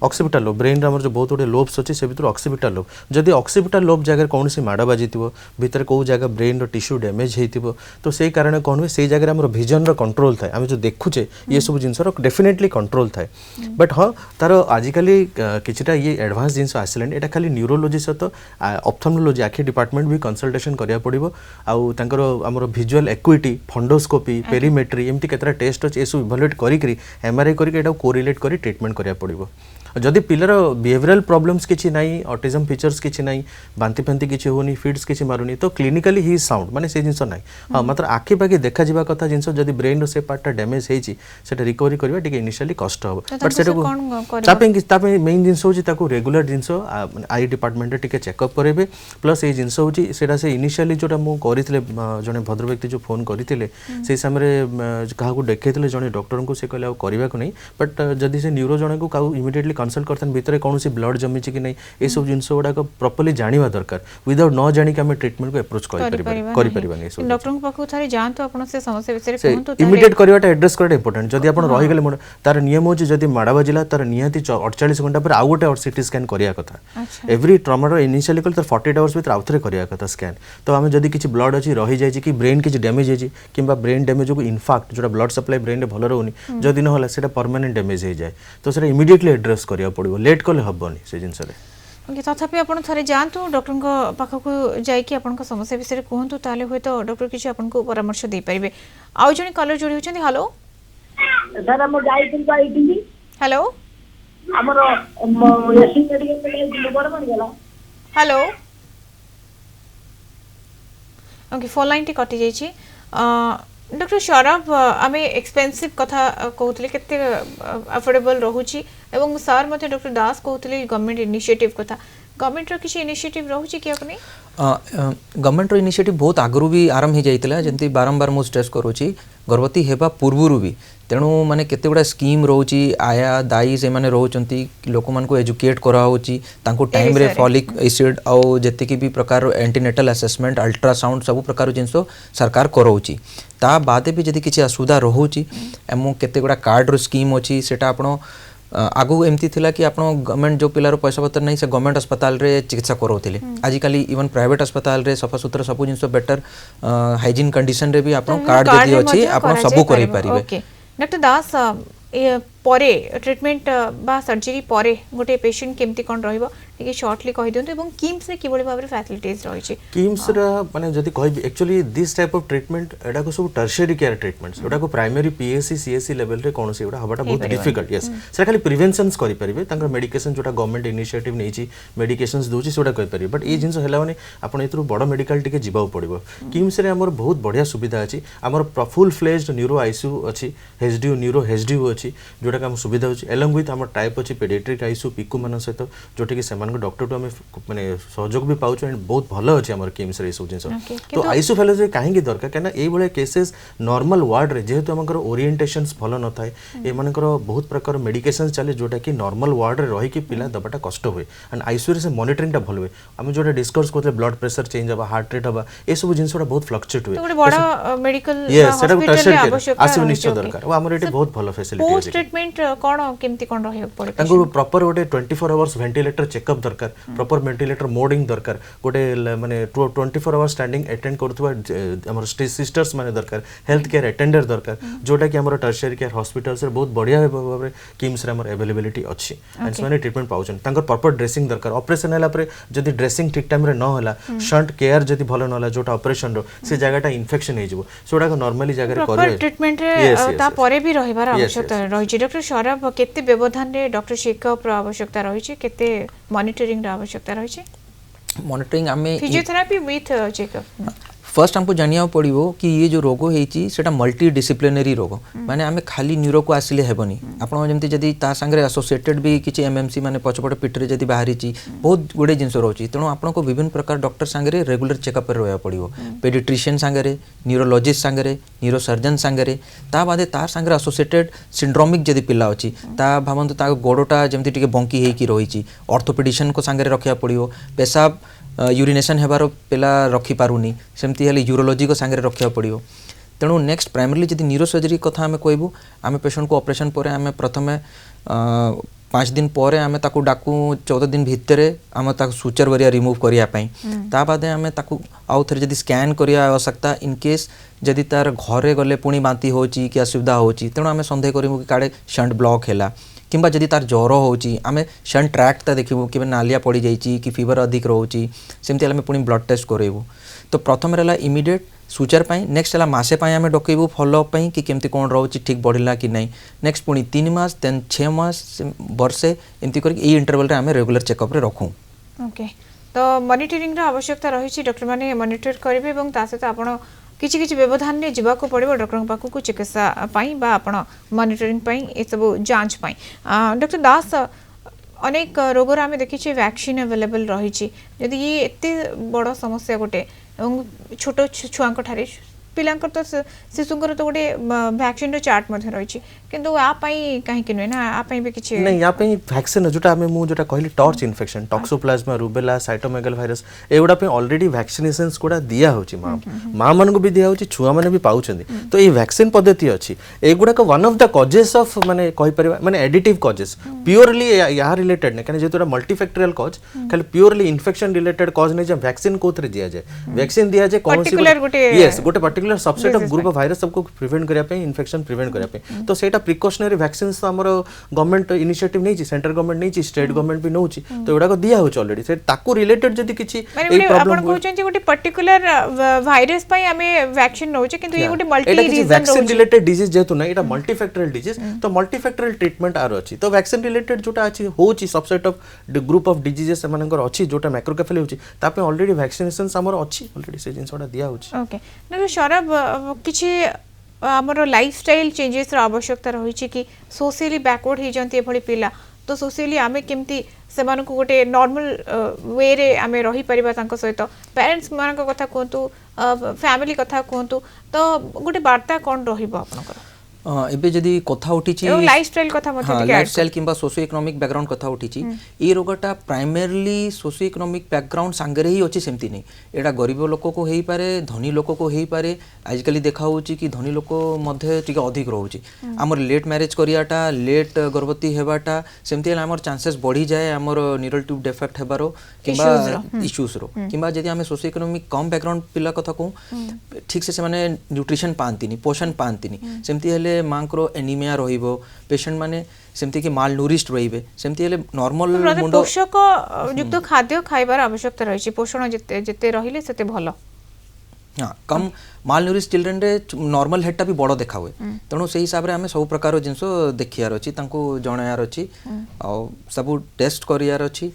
ऑक्सिपिटल लोब ब्रेन रे हमर जो बहुत गुटे लोब्स अछि से भितर ऑक्सिपिटल लोब जदी ऑक्सिपिटल लोब जगह कोनसी माडा बाजितिबो भीतर को जगह ब्रेन रो टिश्यू डैमेज हेतिबो तो सेही कारण कोन होय सेही जगह हमर विजन रो कंट्रोल थाय हम जो देखुचे ये सब जिंस रो डेफिनेटली कंट्रोल थाय बट हां तार आजिकली किछटा ये एडवांस जिंस आसिलेन एटा खाली न्यूरोलॉजी सहित ऑप्थेल्मोलॉजी आखि डिपार्टमेंट भी कंसल्टेशन करिया पड़िबो आउ तांकर हमर विजुअल एक्यूटी फंडोस्कोपी पेरीमेट्री एमती केतरा टेस्ट अछि ए सब इवैल्यूएट करी करी एमआरआई करी एटा कोरिलेट करी ट्रीटमेंट करिया पड़िबो जदि पिलर बिहेवियरल प्रॉब्लम्स किछि नाही ऑटिज्म फीचर्स किछि नाही बांती फांती किछि होनी फीड्स किछि मारुनी तो क्लिनिकली ही साउंड माने से जिंस नाही हां मात्र आखि पाखि देखा जिबा कथा जिंस जदि ब्रेन रो से पार्टटा डैमेज हेछि सेटा रिकवरी करबा टिके इनिशियली कष्ट हो बट सेटा तापे मेन जिंस होछि ताको रेगुलर जिंस आई डिपार्टमेंट रे टिके चेकअप करेबे प्लस ए जिंस होछि सेटा से इनिशियली जोटा मु करितले जने भद्र व्यक्ति जो फोन करितले से समय कहा को देखैतले जने डॉक्टर को से कहले आ करबा को नहीं बट जदि से न्यूरो जने को काउ इमीडिएटली कंसल्ट करथन भीतर कौन सी ब्लड जमी कि नहीं ये सब जिंस गुड़ा प्रॉपर्ली जानिबा दरकार विदाउट न जानि कि हम ट्रीटमेंट को अप्रोच करि परिबानी सब डॉक्टर को पाखु थारे जानतो आपण से समस्या विषय कहंतो इमीडिएट करवाटा एड्रेस करटा इंपोर्टेंट जदि आपण रहि गेले तार नियम हो जदि माडा बाजिला तार नियति 48 घंटा पर आउ गोटे सीटी स्कैन करिया कथा एवरी ट्रॉमा रो इनिशियली कल तार 48 आवर्स भीतर आउथरे करिया कथा स्कैन तो हम जदि किछि ब्लड अछि रहि जाय कि ब्रेन किछि डैमेज हेछि किबा ब्रेन डैमेज को इनफैक्ट जोटा ब्लड सप्लाई ब्रेन रे भलो रहउनी जदि न होला सेटा परमानेंट डैमेज हे जाय तो सेटा इमीडिएटली एड्रेस करिया पड़िबो लेट कले हबनी से जिंस रे ओके तथापि आपण थरे जानतु डॉक्टर को पाखा को जाय कि आपण को समस्या विषय कहंतु ताले होय तो डॉक्टर किछि आपण को परामर्श दे परिबे आउ जणी कॉलर जोडी होचंदी हेलो दादा मो जाइतिन पाइतिनी हेलो हमर एसी मेडिकल पे लिवर बन गेला hello okay phone line T कटि जाई छी डॉक्टर सौरभ आम एक्सपेंसिव कथा कहते केते अफोर्डेबल रोची एवं सर मते डॉक्टर दास कहते गवर्नमेंट इनिशिएटिव कथा गवर्नमेंट रो किछि इनिशिएटिव रोची कि अपने गवर्नमेंट रो इनिशिएटिव बहुत आगरू भी आरंभ हो जाइतिला जंती बारंबार मु स्ट्रेस करूची गर्भवती हेबा पूर्वरु भी तेणु माने केते गुडा स्कीम रोची आया दाई से माने रोचंती लोक मान को एजुकेट करा होची तांको टाइम रे फॉलिक एसिड और जते की भी प्रकार एंटीनेटल असेसमेंट अल्ट्रासाउंड सब प्रकार जिंसो सरकार करौची ता बादे भी जदी किछि असुविधा रहउची एमो केते गुडा कार्ड रो स्कीम अछि सेटा आपण आगु एमती थिला कि आपण गवर्नमेंट जो पिलार पैसा पत्र नहीं से गवर्नमेंट अस्पताल रे चिकित्सा करौथिले आजिकली इवन प्राइवेट अस्पताल रे सफा सुतरा सब जिंस बेटर हाइजीन कंडीशन रे भी आपण कार्ड जदी अछि आपण सब करि परिबे ओके डॉक्टर दास परे ट्रीटमेंट बा सर्जरी परे गोटे पेशेंट केमती कोन रहइबो टिके शॉर्टली कहि दियंतु एवं किम्स रे किबोली भाबरे फैसिलिटीज रहि छै किम्स रा माने जदी कहबी actually this type of treatment एडा को सब टर्शियरी केयर ट्रीटमेंट्स एडा को प्राइमरी पीएससी सीएससी लेवल रे कोन से एडा हबाटा बहुत डिफिकल्ट यस से खाली प्रिवेंशनस करि परिबे तांकर मेडिकेशन जोटा गवर्नमेंट इनिशिएटिव नै छी मेडिकेशंस दोची सोडा कहि परिबे बट ए जिंस हेला माने आपण एतरु बडो मेडिकल टिके जिबाउ पड़िबो किम्स रे हमर बहुत बढ़िया सुविधा अछि हमर फुल फ्लेज्ड न्यूरो आईसीयू अछि एचडीयू न्यूरो एचडीयू अछि जोटा का सुविधा अछि एलोंग विथ हमर टाइप अछि पेडियाट्रिक आईसीयू पिकु मन सहित जोटे कि से डॉक्टर टू आम माने सहयोग भी पाउछ एंड बहुत भल अच्छे आम किम्स रे सब जिन तो आइसोफेलोज कहीं दरकार कहीं ये भाई केसेस नॉर्मल वार्ड रे जेहेतु आमकर ओरिएंटेशंस भल न थाए ए मानकर बहुत प्रकार मेडिकेशन चले जोटा कि नॉर्मल वार्ड रे रही कि पिला दबाटा कष्ट हुए एंड आईसीयू से मॉनिटरिंग टा भल हुए आम जोटा डिस्कस करते ब्लड प्रेशर चेंज हवा हार्ट रेट हवा ए सब जिनसटा बहुत फ्लक्चुएट हुए तो बड़ा मेडिकल यस सेटा हॉस्पिटल आवश्यकता आसी निश्चय दरकार आमर एटे बहुत भल फैसिलिटी पोस्ट ट्रीटमेंट कोन केमती कोन रहय पड़े तांको प्रॉपर गोटे 24 आवर्स वेंटिलेटर चेकअप दरकार प्रॉपर वेंटिलेटर मोडिंग दरकार गोटे माने 24 आवर्स स्टैंडिंग अटेंड करथुवा हमर सिस्टर्स माने दरकार हेल्थ केयर अटेंडर दरकार जोटा कि हमर टर्शियरी केयर हॉस्पिटल से बहुत बढ़िया भाव किम्स रे हमर अवेलेबिलिटी अछि एंड माने ट्रीटमेंट पाउछन तांको प्रॉपर ड्रेसिंग दरकार ऑपरेशन हला परे जदी ड्रेसिंग ठीक टाइम रे न होला शंट केयर जदी भलो न होला जोटा ऑपरेशन रो से जगहटा इन्फेक्शन हे जिवो सोडा को नॉर्मली जगह रे करे ट्रीटमेंट रे ता परे भी रहिबार आवश्यकता रहिछि डॉक्टर सौरभ केते व्यवधान रे डॉक्टर चेकअप रो आवश्यकता रहिछि केते मॉनिटरिंग रो आवश्यकता रहिछि मॉनिटरिंग आमे फिजियोथेरेपी विथ चेकअप फर्स्ट हमको जानिया पड़ो कि ये जो रोग होता मल्टी डिसिप्लिनरी रोग माने आमे खाली न्यूरो को आसिले हेबनी आपण जमती जदी ता संगे एसोसिएटेड भी किछि एमएमसी माने पछपट पिटरे जदी बाहरी ची बहुत गुडे जिंस रहउची तेणु आपण को विभिन्न प्रकार डॉक्टर संगे रेगुलर चेकअप पर रहया पड़ो पेडिट्रिशियन संगे न्यूरोलॉजिस्ट संगे न्यूरो सर्जन संगे ता बादे तार संगे एसोसिएटेड सिंड्रोमिक जदी पिला अछि ता भावंतु ता गोडोटा जमती टिके बंकी हेकी रहिची ऑर्थोपेडिशियन को संगे रखिया पड़ो पेशाब यूरिनेशन हेबार पिला रखी पारुनी सेमती हेले यूरोलॉजी को संगे रखिया पड़ो तेणु नेक्स्ट प्राइमरली जदी न्यूरो सर्जरी कथा आमे कहबू आमे पेशेंट को ऑपरेशन पर आमे प्रथमे 5 दिन पर आमे ताकू डाकू 14 दिन भितरे आमे ताकू सुचर वरिया रिमूव करिया पई ता बादे आमे ताकू आउ थरे जदी स्कैन करिया आवश्यकता इन केस जदी तार घरे गले पुणी बांती होची कि असुविधा होची तेणु आमे संदेह करिमु कि काडे शंट ब्लॉक हैला किंबा जदी तार ज्वर होची आमे शंट ट्रैक ता देखिबु कि नालिया पड़ी जाईची कि फीवर अधिक रहउची सेमती आमे पुणी ब्लड टेस्ट करेबु तो प्रथम रहला इमीडिएट सुचर पाई नेक्स्ट हला मासे पाई आमे डकेबु फॉलो अप पाई कि केमती कोन रहउची ठीक बढ़िला कि नहीं नेक्स्ट पुणी 3 मास देन 6 मास वर्षे एमती करके ए इंटरवल रे आमे रेगुलर चेकअप रे रखू ओके तो मॉनिटरिंग रा आवश्यकता रहिछि डॉक्टर माने मॉनिटर करिवे एवं ता सहित आपण किछि किछि व्यवधान ने जीवा को पड़िबो डॉक्टर पाखु को चिकित्सा पाई बा आपण मॉनिटरिंग पाई ए सब जांच पाई डॉक्टर दास अनेक रोग रे आमे देखि छी वैक्सीन अवेलेबल रही छी यदि ये एते बड़ समस्या गोटे एवं छोट छुआंक ठारे पिलांकर तो शिशुंकर तो गोटे वैक्सीन रो चार्ट मध्ये रही छी किंतु आ पई काहे कि नै ना आ पई भी किछि नहीं या पई वैक्सीन जोटा हमें मु जोटा कहली TORCH infection toxoplasma rubella cytomegalo virus एगुडा पे ऑलरेडी वैक्सीनेशंस कोडा दिया होची मां मन को भी दिया होची छुआ माने भी पाउछंदी तो ये वैक्सीन पद्धति अछि एगुडा को one of the causes of माने कहि परिबा माने एडिटिव कॉजेस प्योरली या रिलेटेड नै कने जेतुरा मल्टीफैक्टोरियल कॉज खाली प्योरली इन्फेक्शन रिलेटेड कॉज नै जे वैक्सीन कोथरे दिया जाय वैक्सीन दिया जाय कौन सी यस गोटे particular subset of group of virus सबको प्रिवेंट करिया पे इन्फेक्शन प्रिवेंट करिया पे तो सेटा प्रिकॉशनरी वैक्सीन्स तो हमरो गवर्नमेंट इनिशिएटिव नै छी सेंट्रल गवर्नमेंट नै छी स्टेट गवर्नमेंट भी नौ छी तो एडा को दिया हो ऑलरेडी से ताकू रिलेटेड जदी किछि ए प्रॉब्लम आपण कहउछन जे गोटे पर्टिकुलर वायरस पई हमें वैक्सीन नौ छी किंतु ये गोटे multi region vaccine related disease जेतु नै एटा मल्टीफैक्टोरियल डिजीज तो मल्टीफैक्टोरियल ट्रीटमेंट आरो अछि तो वैक्सीन रिलेटेड जोटा अछि होछि subset of group of diseases मनकर अछि जोटा मैक्रोकेफेली होछि तापे ऑलरेडी वैक्सीनेशंस हमर अछि ऑलरेडी से जिनसोडा दिया होछि ओके न शरब किछि हमर लाइफस्टाइल चेंजेस रा आवश्यकता रही कि सोशली बैकवर्ड हो जाती एभली पिला तो सोशली आमे केमती सेमान को गोटे नॉर्मल वे रे आमे रही परिबा तांको सहित पेरेंट्स मान को कथा कहतु फैमिली कथा कहतु तो गोटे वार्ता कोन रहिबो आपनकर एबे जदी कथा उठिची लाइफस्टाइल कथा मते टिके लाइफस्टाइल किंबा सोशियो इकोनॉमिक बैकग्राउंड कथा उठिची ए रोगटा प्राइमरली सोशियो इकोनॉमिक बैकग्राउंड संगे ही अछि सेमती नै एडा गरीब लोक को हेई पारे धनी लोक को हेई पारे आजकल देखा होची कि धनी लोक मध्ये टिके अधिक रहउची हमर लेट मैरिज करियाटा लेट गर्भवती हेबाटा सेमती हमर चांसेस बढ़ी जाए हमर न्यूरल ट्यूब डिफेक्ट हेबारो किंबा इश्यूज रो किंबा जदी हमें सोशियो इकोनॉमिक कम बैकग्राउंड पिला कथा को ठीक से माने न्यूट्रिशन पांतिनी पोषण पांतिनी सेमती हेले मांकरो एनीमिया रहिबो पेशेंट माने सेमती कि माल नूरिश्ड रहिबे सेमती हेले नॉर्मल मुंडो पोषक युक्त खाद्य खाइबार आवश्यकता रहिछि पोषण जते जते रहिले सेते भलो हां कम माल नूरिश्ड चिल्ड्रन रे नॉर्मल हेडटा भी बड़ो देखा हुए तणो से हिसाब रे हमें सब प्रकार जिंसो देखियार अछि तांको जणायार अछि आ सब टेस्ट करियार अछि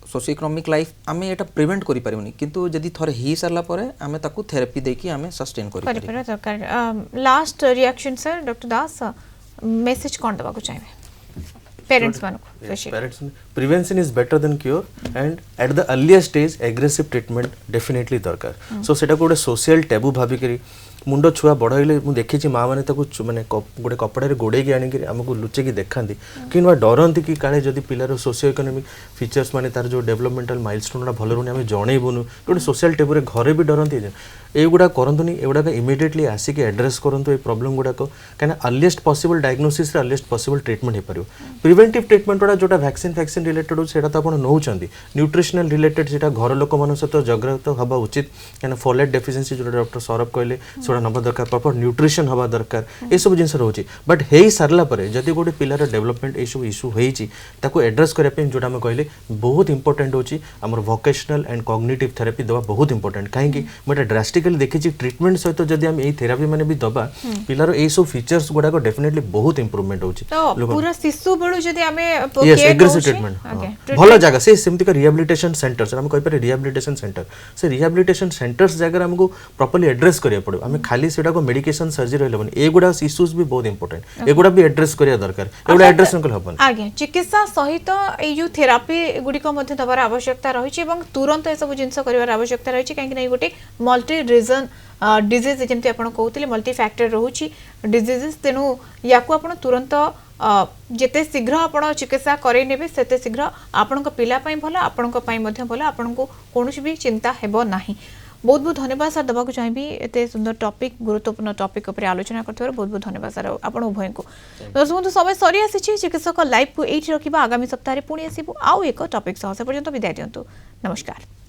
सोशियो इकोनॉमिक लाइफ आमे एटा प्रिवेंट करि परिबनी किंतु जदी थरे ही सरला परे आमे ताकू थेरेपी देकी आमे सस्टेन करि परिबा दरकार लास्ट रिएक्शन सर डॉक्टर दास मेसेज कोन दबा को चाहिए पेरेंट्स मानको parents prevention is better than cure and at the earliest stage aggressive treatment definitely दरकार सो सेटा गोटे सोशल टैबू भाभी करी मुंड छुआ बड़ हेले मुझे देखी माँ मैंने मैंने गोटे कपड़े गोड़े आनिक आमको लुचेकी देखा कि डरती कि काले जदि पिलार सोशियो इकोनॉमिक फीचर्स माने तार जो डेवलपमेंटल माइलस्टोन भल रोनी आम जनइबुनु गोटे सोशल टेबुल घरे भी डरती एगुड़ा करतुनि एगुड़ा इमिडिएटली आसिक एड्रेस करूँ ये प्रोब्लेम गुड़ाक कहीं earliest possible diagnosis earliest possible treatment हो पार प्रिवेंटिव ट्रीटमेंट गुड़ा जो वैक्सीन रिलेटेड हो तो आप नौ न्यूट्रिशनल रिलेटेड से घर लोक मान सहित जागृत हवा उचित कहीं फोलेट डेफिशिएंसी जो डॉक्टर सौरभ कहले से नवा दरकार प्रॉपर न्यूट्रिशन हवा दरकार ये सब जिन रोचे बट हो सारा पर जदि गोटे पिलार डेवलपमेंट ये सब इश्यू होती एड्रेस करने जोटा आम कहले बहुत इंपोर्टेंट होची आमर वोकेशनल एंड कॉग्निटिव थेरेपी दवा बहुत इंपोर्टेंट कहीं मुझे ड्रास्टिकली देखी ट्रीटमेंट सहित जदि हम थेरापी मैंने भी दबा पिलार ये सब फीचर्स गुड़ाक डेफिनेटली बहुत इंप्रूवमेंट होची पूरा शिशु बेलू जदि हमें यस एग्रेसिव ट्रीटमेंट भल जगह से सेमती का रिहैबिलिटेशन सेंटर्स हम कहि पारे रिहैबिलिटेशन सेंटर से रिहैबिलिटेशन सेंटर्स जगह हमको प्रॉपर्ली एड्रेस करिया पड़ो हमें खाली सेटा को मेडिकेशन सर्जरी रहले बनी एगुडा इश्यूज भी बहुत इंपोर्टेंट एगुडा भी एड्रेस करिया दरकार एगुडा एड्रेस नकल हबन आगे चिकित्सा सहित ए जो थेरापी गुडी को मध्य दबार आवश्यकता रही एवं तुरंत ए सब जिंस करिवार आवश्यकता रही कहीं गोटे मल्टी रीजन डिजीज जमती आप कहते मल्टी फैक्टर रोची डिजीजेस तेणु या तुरंत जिते शीघ्र आप चिकित्सा करे सेते शीघ्र आपण पिलापाई भल आपण भल आपण को कौन भी चिंता हेब नाही बहुत बहुत धन्यवाद सर दबाक चाहिए एत सुंदर टॉपिक गुरुत्वपूर्ण टॉपिक उपर आलोचना कर बहुत बहुत धन्यवाद सर आपण उभय को दर्शक समय सरी आसी चिकित्सक लाइव को ये रखा आगामी सप्ताह पुणी आसबू आउ एक टॉपिक सह से पर्यंत विदाय दिंतु नमस्कार।